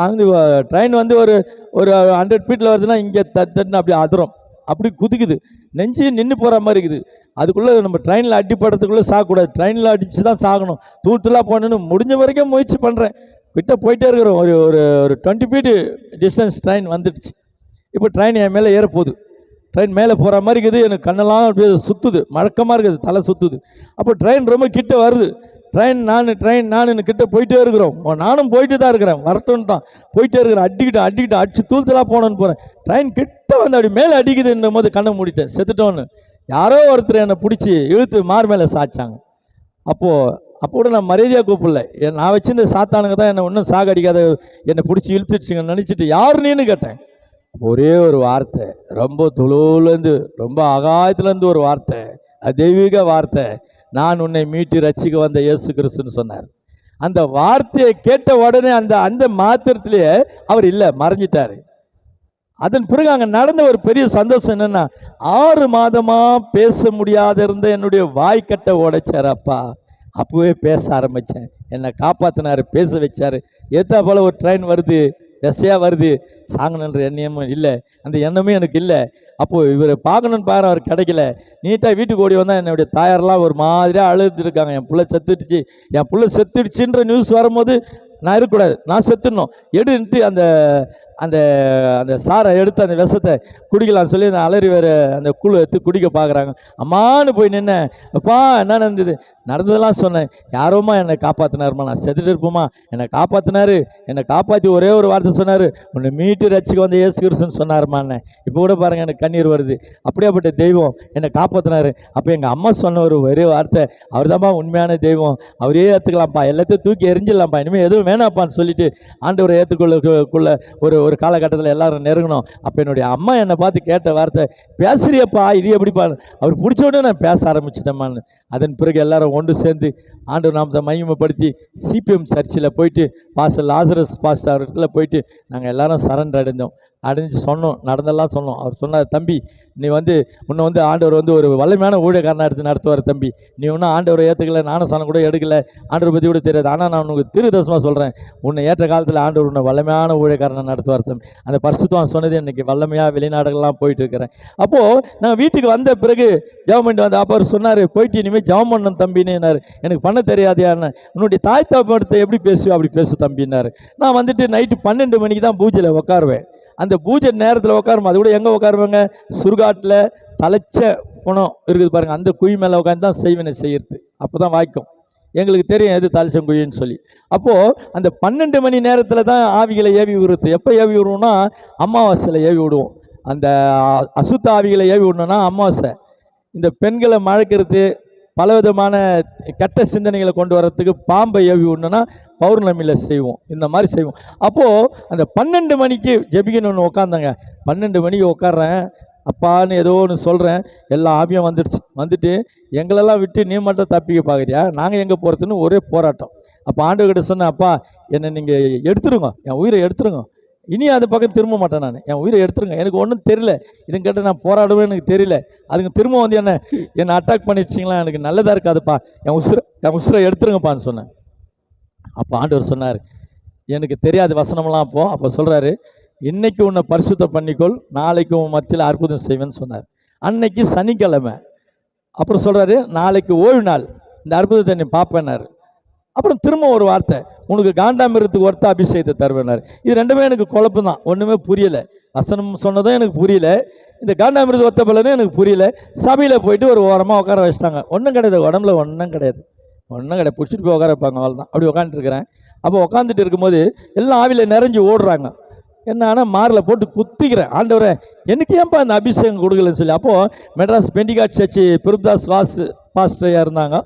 அங்கே ட்ரெயின் வந்து ஒரு 100 ஃபீட்டில் வருதுன்னா இங்கே தட்டுன்னு அப்படி அதிரும், அப்படி குதிக்குது, நெஞ்சு நின்று போகிற மாதிரி இருக்குது. அதுக்குள்ளே நம்ம ட்ரெயினில் அடிப்படுறதுக்குள்ளே சாகக்கூடாது, ட்ரெயினில் அடித்து தான் சாகணும், தூளாக போகணுன்னு முடிஞ்ச வரைக்கும் முயற்சி பண்ணுறேன். கிட்ட போயிட்டே இருக்கிறோம். ஒரு 20 ஃபீட்டு டிஸ்டன்ஸ் ட்ரெயின் வந்துடுச்சு. இப்போ ட்ரெயின் என் மேலே ஏறப்போகுது. ட்ரெயின் மேலே போகிற மாதிரி இருக்குது, எனக்கு கண்ணெல்லாம் அப்படியே சுற்றுது, மழக்கமாக இருக்குது, தலை சுற்றுது. அப்போ ட்ரெயின் ரொம்ப கிட்ட வருது. ட்ரெயின் நான் கிட்ட போயிட்டே இருக்கிறோம். நானும் போயிட்டு தான் இருக்கிறேன், வரட்டும்னு தான் போயிட்டே இருக்கிறேன். அடிக்கிட்டு அடிச்சு தூளாக போகணுன்னு போகிறேன். ட்ரெயின் கிட்ட வந்து அப்படி மேலே அடிக்குதுன்னும் போது கண்ணை மூடிட்டேன், செத்துட்டோன்னு. யாரோ ஒருத்தர் என்னை பிடிச்சி இழுத்து மார் மேலே சாய்ச்சாங்க. அப்போ கூட நான் மரியாதையாக கூப்பிடல, நான் வச்சுருந்த சாத்தானுங்க தான் என்னை ஒன்றும் சாக அடிக்காத என்னை பிடிச்சி இழுத்துடுச்சுங்கன்னு நினச்சிட்டு யார் நீன்னு கேட்டேன். ஒரே ஒரு வார்த்தை, ரொம்ப தொழுலேருந்து ரொம்ப அகாயத்துலேருந்து ஒரு வார்த்தை, தெய்வீக வார்த்தை, நான் உன்னை மீட்டு ரட்சிக்க வந்த இயேசு கிறிஸ்துன்னு சொன்னார். அந்த வார்த்தையை கேட்ட உடனே அந்த மாத்திரத்திலேயே அவர் இல்லை, மறைஞ்சிட்டாரு. அதன் பிறகு அங்கே நடந்த ஒரு பெரிய சந்தோஷம் என்னன்னா, 6 மாதமா பேச முடியாத இருந்த என்னுடைய வாய்க்கட்டை உடைச்சார் அப்பா. அப்பவே பேச ஆரம்பித்தேன், என்னை காப்பாற்றினார், பேச வச்சார். ஏற்றா போல ஒரு ட்ரெயின் வருது, எஸ்ஸையாக வருது, சாங்கணுன்ற எண்ணமும் இல்லை, அந்த எண்ணமே எனக்கு இல்லை. அப்போது இவரை பார்க்கணுன்னு பாரு, அவர் கிடைக்கல. நீட்டாக வீட்டுக்கு ஓடி வந்தால் என்னுடைய தாயாரெலாம் ஒரு மாதிரியாக அழுதுருக்காங்க, என் பிள்ளை செத்துடுச்சுன்ற நியூஸ் வரும்போது நான் இருக்கக்கூடாது, நான் செத்துடணும், எடுன்ட்டு அந்த அந்த அந்த சாரை எடுத்து அந்த விஷத்தை குடிக்கலான்னு சொல்லி அந்த அலறி வேறு அந்த குழு எடுத்து குடிக்க பார்க்குறாங்க. அம்மானு போய் நின்னேன். அப்பா என்ன நடந்தது, நடந்ததெல்லாம் சொன்னேன். யாரோமா என்னை காப்பாற்றினாருமா, நான் செத்துட்டு இருப்போமா, என்னை காப்பாற்றினாரு, என்னை காப்பாற்றி ஒரே ஒரு வார்த்தை சொன்னார், உன்னை மீட்டு ரட்சிக்க வந்த இயேசு கிறிஸ்துன்னு சொன்னாருமான்னு. இப்போ கூட பாருங்கள் எனக்கு கண்ணீர் வருது. அப்படியேப்பட்ட தெய்வம் என்னை காப்பாற்றினாரு. அப்போ எங்கள் அம்மா சொன்ன ஒரே வார்த்தை, அவர் தான்ப்பா உண்மையான தெய்வம், அவரே ஏற்றுக்கலாம்ப்பா, எல்லாத்தையும் தூக்கி எரிஞ்சிடலாம்ப்பா, இனிமேல் எதுவும் வேணாப்பான்னு சொல்லிட்டு ஆண்டவரை ஏற்றுக்கொள்ளக்குள்ள ஒரு காலகட்டத்தில் எல்லாரும் நெருங்கணும். அப்போ என்னுடைய அம்மா என்னை பார்த்து கேட்ட வார்த்தை, பேசுறியப்பா, இது எப்படிப்பா, அவர் பிடிச்ச உடனே நான் பேச ஆரம்பிச்சிட்டேம்மான்னு. அதன் பிறகு எல்லாரும் ஒன்று சேர்ந்து ஆண்டவர் நாமத்தை மகிமைப்படுத்தி சிபிஎம் சர்ச்சில் போயிட்டு பாஸ்டர் லாசரஸ் பாஸ்டர் இடத்துல போயிட்டு நாங்கள் எல்லாரும் சரண்டர் அடைஞ்சு சொன்னோம், நடந்தெல்லாம் சொன்னோம். அவர் சொன்னார், தம்பி நீ உன்னை ஆண்டவர் ஒரு வல்லமையான ஊழியக்காரனாக எடுத்து நடத்துவார் தம்பி, நீ ஒன்றும் ஆண்டவரை ஏற்றுக்கல, ஞானஸ்நானம் கூட எடுக்கலை, ஆண்டவர் பற்றி கூட தெரியாது, ஆனால் நான் உனக்கு தீர்க்கதரிசனமாக சொல்கிறேன், உன்னை ஏற்ற காலத்தில் ஆண்டவர் உன்னை வல்லமையான ஊழியக்காரனை நடத்துவார் தம்பி. அந்த பரிசுத்தம் சொன்னது இன்றைக்கி வல்லமையாக வெளிநாடுகள்லாம் போயிட்டு இருக்கிறேன். அப்போது நான் வீட்டுக்கு வந்த பிறகு ஜெபம் வந்து அப்போ அவர் சொன்னார், போயிட்டு இனிமேல் ஜெபம் பண்ணணும் தம்பின்னாரு. எனக்கு பண்ண தெரியாதையான்னு, உன்னுடைய தாய் தகப்பனத்தை எப்படி பேசுவோம் அப்படி பேசு தம்பின்னாரு. நான் நைட்டு 12 மணிக்கு தான் பூஜையில் உட்காருவேன். அந்த பூஜை நேரத்தில் உட்காருமா, அது கூட எங்கே உட்காருவாங்க, சுடுகாட்டில் தலைச்ச பணம் இருக்குது பாருங்கள், அந்த குழி மேலே உட்காந்து தான் செய்வேனை செய்கிறது, அப்போ தான் வாய்க்கும். எங்களுக்கு தெரியும் எது தாலிச்சங்குழின்னு சொல்லி. அப்போது அந்த 12 மணி நேரத்தில் தான் ஆவிகளை ஏவி விடுறது. எப்போ ஏவி விடுவோம்னா அமாவாசையில் ஏவி விடுவோம். அந்த அசுத்த ஆவிகளை ஏவி விடணும்னா அமாவாசை. இந்த பெண்களை மழக்கிறது, பலவிதமான கெட்ட சிந்தனைகளை கொண்டு வர்றதுக்கு பாம்பை ஏவி விடணும்னா பௌர்ணமியில் செய்வோம். இந்த மாதிரி செய்வோம். அப்போது அந்த 12 மணிக்கு ஜெபிக்கணும்னு உட்காந்தாங்க. 12 மணிக்கு உட்காடுறேன், அப்பான்னு ஏதோ ஒன்று சொல்கிறேன், எல்லா ஆவியும் வந்துடுச்சு. வந்துட்டு எங்களெல்லாம் விட்டு நீ மட்டும் தப்பிக்க பார்க்குறியா, நாங்கள் எங்கே போகிறதுன்னு ஒரே போராட்டம். அப்போ ஆண்டவர்கிட்ட சொன்னேன், அப்பா என்னை நீங்கள் எடுத்துருங்க, என் உயிரை எடுத்துருங்க, இனி அது பக்கம் திரும்ப மாட்டேன், நான் என் உயிரை எடுத்துருங்க, எனக்கு ஒன்றும் தெரியல, இதுங்கிட்ட நான் போராடுவேன் எனக்கு தெரியல, அதுங்க திரும்ப வந்து என்னை அட்டாக் பண்ணிடுச்சிங்களா, எனக்கு நல்லதாக இருக்காதுப்பா, என் உசுரை எடுத்துருங்கப்பான்னு சொன்னேன். அப்போ ஆண்டவர் சொன்னார், எனக்கு தெரியாத வசனமெல்லாம் அப்போ சொல்கிறாரு, இன்னைக்கு உன்னை பரிசுத்தம் பண்ணிக்கொள், நாளைக்கு உன் மத்தியில் அற்புதம் செய்வேன்னு சொன்னார். அன்னைக்கு சனிக்கிழமை. அப்புறம் சொல்கிறாரு, நாளைக்கு ஓய்வு நாள், இந்த அற்புதத்தை நீ பார்ப்பேன்னாரு. அப்புறம் திரும்ப ஒரு வார்த்தை, உனக்கு காண்டாமிரத்துக்கு ஒருத்த அபிஷேகத்தை தருவேனார். இது ரெண்டுமே எனக்கு குழப்பம் தான், ஒன்றுமே புரியலை. வசனம் சொன்னதும் எனக்கு புரியல, இந்த காண்டாமிரத்து ஒத்த பலனும் எனக்கு புரியல. சபையில் போயிட்டு ஒரு ஓரமாக உட்கார வச்சிட்டாங்க. ஒன்றும் கிடையாது, உடம்புல ஒன்றும் கிடையாது, பிடிச்சிட்டு போய் உட்கார வைப்பாங்க, அவள் தான். அப்படி உட்காந்துருக்கிறேன். அப்போ உட்காந்துட்டு இருக்கும்போது எல்லாம் ஆவியில் நிறைஞ்சு ஓடுறாங்க. என்ன ஆனால் மாரில் போட்டு குத்திக்கிறேன், ஆண்டவரை எனக்கு ஏன்ப்பா அந்த அபிஷேகம் கொடுக்கலன்னு சொல்லி. அப்போது மெட்ராஸ் பெண்டிகாட் சர்ச்சு பிரபுதாஸ் பாஸ்டரையாக இருந்தாங்க.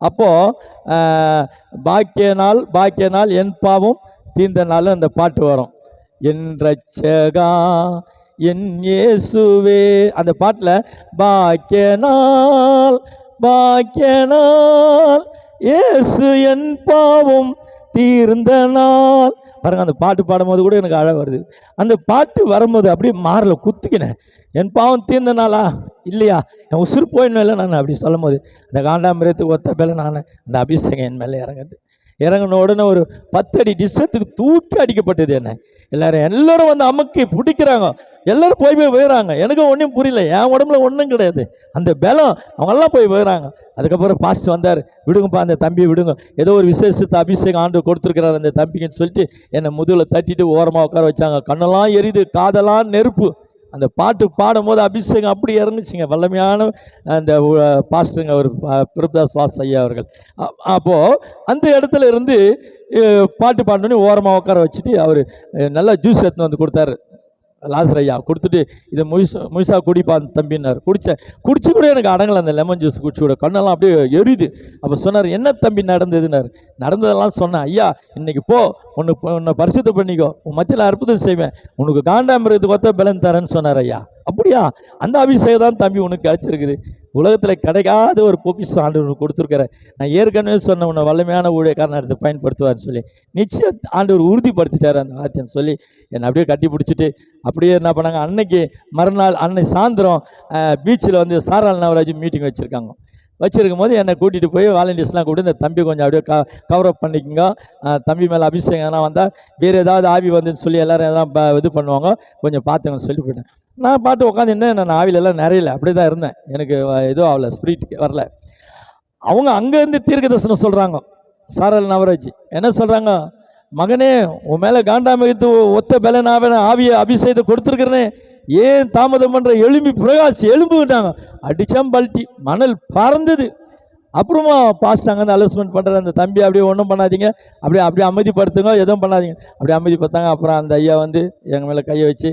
அப்போது பாக்கிய நாள் என் பாவம் தீர்ந்த நாள் அந்த பாட்டு வரும். என் ரட்சகா என் இயேசுவே, அந்த பாட்டில் பாக்கிய நாள் இயேசு என் பாவம் தீர்ந்த நாள் பாருங்க. அந்த பாட்டு பாடும்போது கூட எனக்கு அழ வருது. அந்த பாட்டு வரும்போது அப்படியே மாரில் குத்திக்கினேன். என் பாவம் தீர்ந்த நாளா இல்லையா, என் உசுறு போயிடணும் இல்லை நான் அப்படி சொல்லும் போது அந்த காண்டாமிரத்துக்கு ஒத்த பேல நான் அந்த அபிஷேகம் என் மேலே இறங்கின உடனே ஒரு 10 அடி டிஸ்டன்ஸுக்கு தூக்கி அடிக்கப்பட்டது. என்ன எல்லாரும் வந்து அமுக்கி பிடிக்கிறாங்க, எல்லாரும் போய் போயிடறாங்க. எனக்கும் ஒன்றும் புரியல, என் உடம்புல ஒன்றும் கிடையாது, அந்த பலம் அவங்கெல்லாம் போய் போயிடறாங்க. அதுக்கப்புறம் பாஸ்டர் வந்தார், விடுங்கப்பா அந்த தம்பியை விடுங்க, ஏதோ ஒரு விசேஷத்தை அபிஷேகம் ஆண்டு கொடுத்துருக்கிறார் அந்த தம்பிக்குன்னு சொல்லிட்டு என்னை முதுகில் தட்டிட்டு ஓரமாக உட்கார வச்சாங்க. கண்ணெல்லாம் எரியுது, காதெல்லாம் நெருப்பு. அந்த பாட்டு பாடும்போது அபிஷேகம் அப்படி இறங்குச்சிங்க, வல்லமையான அந்த பாஸ்டருங்க ஒரு பிரபுதாஸ் வாஸ் ஐயா அவர்கள். அப்போது அந்த இடத்துல இருந்து பாட்டு பாடணுன்னு ஓரமாக உட்கார வச்சுட்டு அவர் நல்லா ஜூஸ் எடுத்துன்னு வந்து கொடுத்தாரு. லாசர் ஐயா கொடுத்துட்டு இதை முழுசா குடிப்பான் தம்பின்னார். குடிச்சு கூட எனக்கு அடங்கலை, அந்த லெமன் ஜூஸ் குடிச்சு கூட கண்ணெல்லாம் அப்படியே எரியுது. அப்போ சொன்னார், என்ன தம்பி நடந்ததுன்னார். நடந்ததெல்லாம் சொன்னேன், ஐயா இன்னைக்கு போ, உன்னை பரிசுத்தம் பண்ணிக்கோ, உன் மத்தியில் அற்புதம் செய்வேன், உனக்கு காண்டாமிரத்துக்கு ஒத்த பலன் தரேன்னு சொன்னார் ஐயா. அப்படியா, அந்த அபிஷேகம் தான் தம்பி உனக்கு கிடைச்சிருக்குது, உலகத்தில் கிடைக்காத ஒரு பொக்கிஷம் ஆண்டவர் கொடுத்துருக்கிறேன். நான் ஏற்கனவே சொன்ன உன்னை வல்லமையான ஊழியக்காரனை எடுத்து பயன்படுத்துவார்னு சொல்லி நிச்சயம் ஆண்டவர் உறுதிப்படுத்திட்டார் அந்த வார்த்தைன்னு சொல்லி என்னை அப்படியே கட்டி பிடிச்சிட்டு அப்படியே என்ன பண்ணாங்க. அன்னைக்கு மறுநாள் அன்னைக்கு சாயந்தரம் பீச்சில் வந்து சாரால் நவராஜ் மீட்டிங் வச்சுருக்கும் போது என்னை கூட்டிகிட்டு போய் வாலண்டியர்ஸ்லாம் கூப்பிட்டு இந்த தம்பி கொஞ்சம் அப்படியே கவரப் பண்ணிக்கோங்க, தம்பி மேலே அபிஷேகம் எதனா வந்தால் வேறு ஏதாவது ஆவி வந்துன்னு சொல்லி எல்லோரும் எதனா இது பண்ணுவாங்க, கொஞ்சம் பார்த்துங்கன்னு சொல்லி போயிட்டேன். நான் பாட்டு உட்காந்துருந்தேன், நான் ஆவிலெல்லாம் நிறையில அப்படி தான் இருந்தேன், எனக்கு எதுவும் ஆகலை, ஸ்பிரிட் வரல. அவங்க அங்கேருந்து தீர்க்க தரிசனம் சொல்கிறாங்க. சாரால் நவராஜ் என்ன சொல்கிறாங்க, மகனே உன் மேலே காண்டாமிரத்து ஒத்த பலனாவே ஆவியை அபிஷேகத்தை கொடுத்துருக்கிறேனே, ஏன் தாமதம் பண்ணுற, எழும்பி பிரகாசி எழும்புட்டாங்க. அடிச்சம் பல்ட்டி மணல் பறந்தது. அப்புறமா பாஸ்டாங்க வந்து அலோஸ்மெண்ட் பண்ணுற, அந்த தம்பி அப்படியே ஒன்றும் பண்ணாதீங்க, அப்படியே அமைதிப்படுத்துங்க, எதுவும் பண்ணாதீங்க, அப்படியே அமைதிப்படுத்தாங்க. அப்புறம் அந்த ஐயா வந்து எங்கள் மேலே கையை வச்சு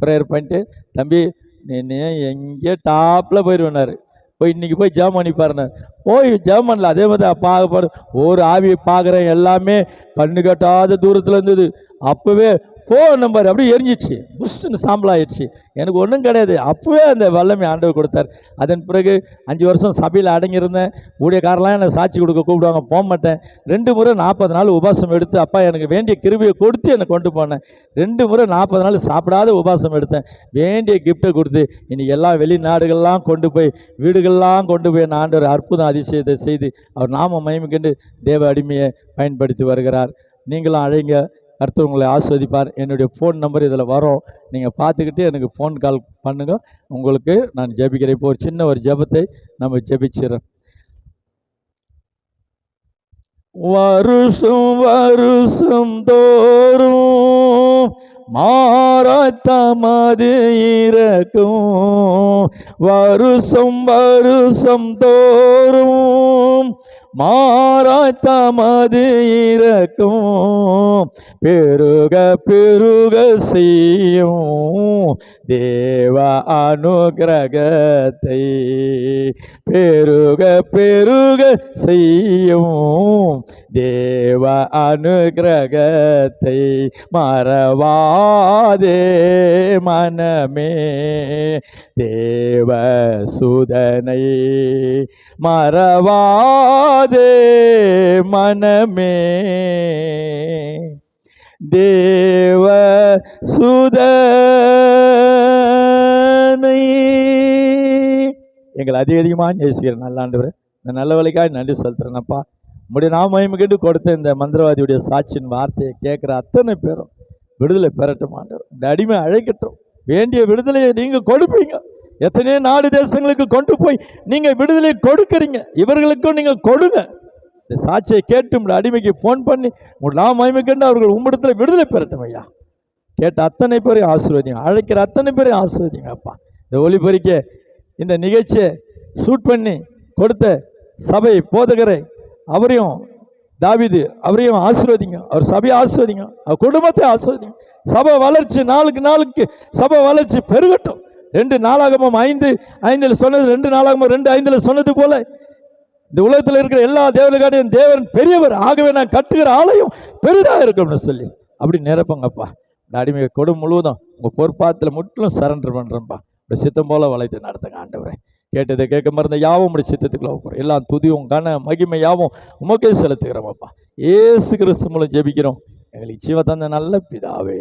ப்ரேயர் பண்ணிட்டு, தம்பி நீ எங்கேயோ டாப்பில் போயிடுவேனாரு, போய் இன்றைக்கி போய் ஜெபம் பண்ணி பாருனார். போய் ஜெபம் பண்ணல, அதே மாதிரி பார்க்கப்பாரு ஒரு ஆவியை பார்க்குறேன், எல்லாமே கண்ணு கட்டாத தூரத்தில் இருந்தது. அப்போவே ஃபோன் நம்பர் அப்படியே எரிஞ்சிச்சு, புஷ்ன்னு சாம்பல் ஆயிடுச்சு. எனக்கு ஒன்றும் கிடையாது, அப்போவே அந்த வல்லமை ஆண்டவர் கொடுத்தார். அதன் பிறகு 5 வருஷம் சபையில் அடங்கியிருந்தேன். ஊழியக்காரெலாம் என்னை சாட்சி கொடுக்க கூப்பிடுவாங்க, போக மாட்டேன். 2 முறை 40 நாள் உபாசம் எடுத்து அப்பா எனக்கு வேண்டிய கிருபையை கொடுத்து என்னை கொண்டு போனேன். 2 முறை 40 நாள் சாப்பிடாத உபாசம் எடுத்தேன், வேண்டிய கிஃப்ட்டை கொடுத்து இன்றைக்கி எல்லாம் வெளிநாடுகள்லாம் கொண்டு போய் வீடுகள்லாம் கொண்டு போய் என் ஆண்டவர் அற்புதம் அதிசயத்தை செய்து அவர் நாம மகிமைக்கென்று தேவ அடிமையை பயன்படுத்தி வருகிறார். நீங்களும் அழைங்க, கர்த்தர் உங்களை ஆஸ்வதிப்பார். என்னுடைய ஃபோன் நம்பர் இதில் வரும், நீங்கள் பார்த்துக்கிட்டு எனக்கு ஃபோன் கால் பண்ணுங்க, உங்களுக்கு நான் ஜெபிக்கிறேன். இப்போ ஒரு சின்ன ஒரு ஜெபத்தை நம்ம ஜெபிச்சிடறோம். வருஷம் தோறும் மாறாத்தமது இருக்கும், வருஷம் தோறும் மாறாய் தமது இரக்கம் பெருக பெருக செய்யும் தேவ அனுக்கிரகத்தை பெருக பெருக செய்யும் தேவ அனுக்கிரகத்தை மறவாதே மனமே தேவ சுதனை மறவாதே மனமே தேவ சுதனை. எங்களை அதிகமாக நேசிக்கிறேன் நல்ல ஆண்டவரே. இந்த நல்ல வேலைக்காக நன்றி செலுத்துறேனப்பா. உங்களுடைய நாமயமுக்கென்று கொடுத்த இந்த மந்திரவாதியுடைய சாட்சியின் வார்த்தையை கேட்குற அத்தனை பேரும் விடுதலை பெறட்டும் ஆண்டவர். இந்த அடிமை அழைக்கட்டும். வேண்டிய விடுதலையை நீங்கள் கொடுப்பீங்க. எத்தனையோ நாடு தேசங்களுக்கு கொண்டு போய் நீங்கள் விடுதலை கொடுக்குறீங்க. இவர்களுக்கும் நீங்கள் கொடுங்க. இந்த சாட்சியை கேட்டு உங்களுடைய அடிமைக்கு ஃபோன் பண்ணி உங்கள் நாமயமுக்கென்று அவர்கள் உம்மிடத்தில் விடுதலை பெறட்டும் ஐயா. கேட்ட அத்தனை பேரையும் ஆசீர்வதிங்க. அழைக்கிற அத்தனை பேரையும் ஆசீர்வதிங்க அப்பா. இந்த ஒளிபரிக்க இந்த நிகழ்ச்சியை ஷூட் பண்ணி கொடுத்த சபை போதகரை அவரையும் தாவீது அவரையும் ஆசீர்வதிங்க. அவர் சபையை ஆசீர்வதிங்க. அவர் குடும்பத்தை ஆசீர்வதிங்க. சபை வளர்ச்சி நாளுக்கு நாளுக்கு சபை வளர்ச்சி பெருகட்டும். 2 நாளாகமம் 5:5 சொன்னது 2 நாளாகமம் 2:5 சொன்னது போல இந்த உலகத்தில் இருக்கிற எல்லா தேவனுக்காரையும் தேவன் பெரியவர், ஆகவே நான் கட்டுகிற ஆலயம் பெரிதாக இருக்கும்னு சொல்லி அப்படி நிரப்பங்கப்பா. இந்த அடிமை கொடு முழுவதும் உங்கள் பொறுப்பாத்தில் முற்றிலும் சரண்டர் பண்ணுறேன்ப்பா. இந்த சித்தம் போல வளைத்து நடத்துங்க ஆண்டவரே. கேட்டதை கேட்க மறந்த யாவும் உடைய சித்தத்துக்குள்ள போகிறோம். எல்லாம் துதியும் கன மகிமை யாவும் உமக்கே செலுத்துகிறோமப்பா. இயேசு கிறிஸ்து மூலம் ஜெபிக்கிறோம் எங்களுக்கு ஜீவ தந்த நல்ல பிதாவே.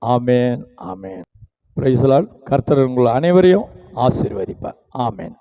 Amen amen. Praise the lord. கர்த்தர் உங்கள் அனைவரையும் ஆசீர்வதிப்பார். ஆமேன்.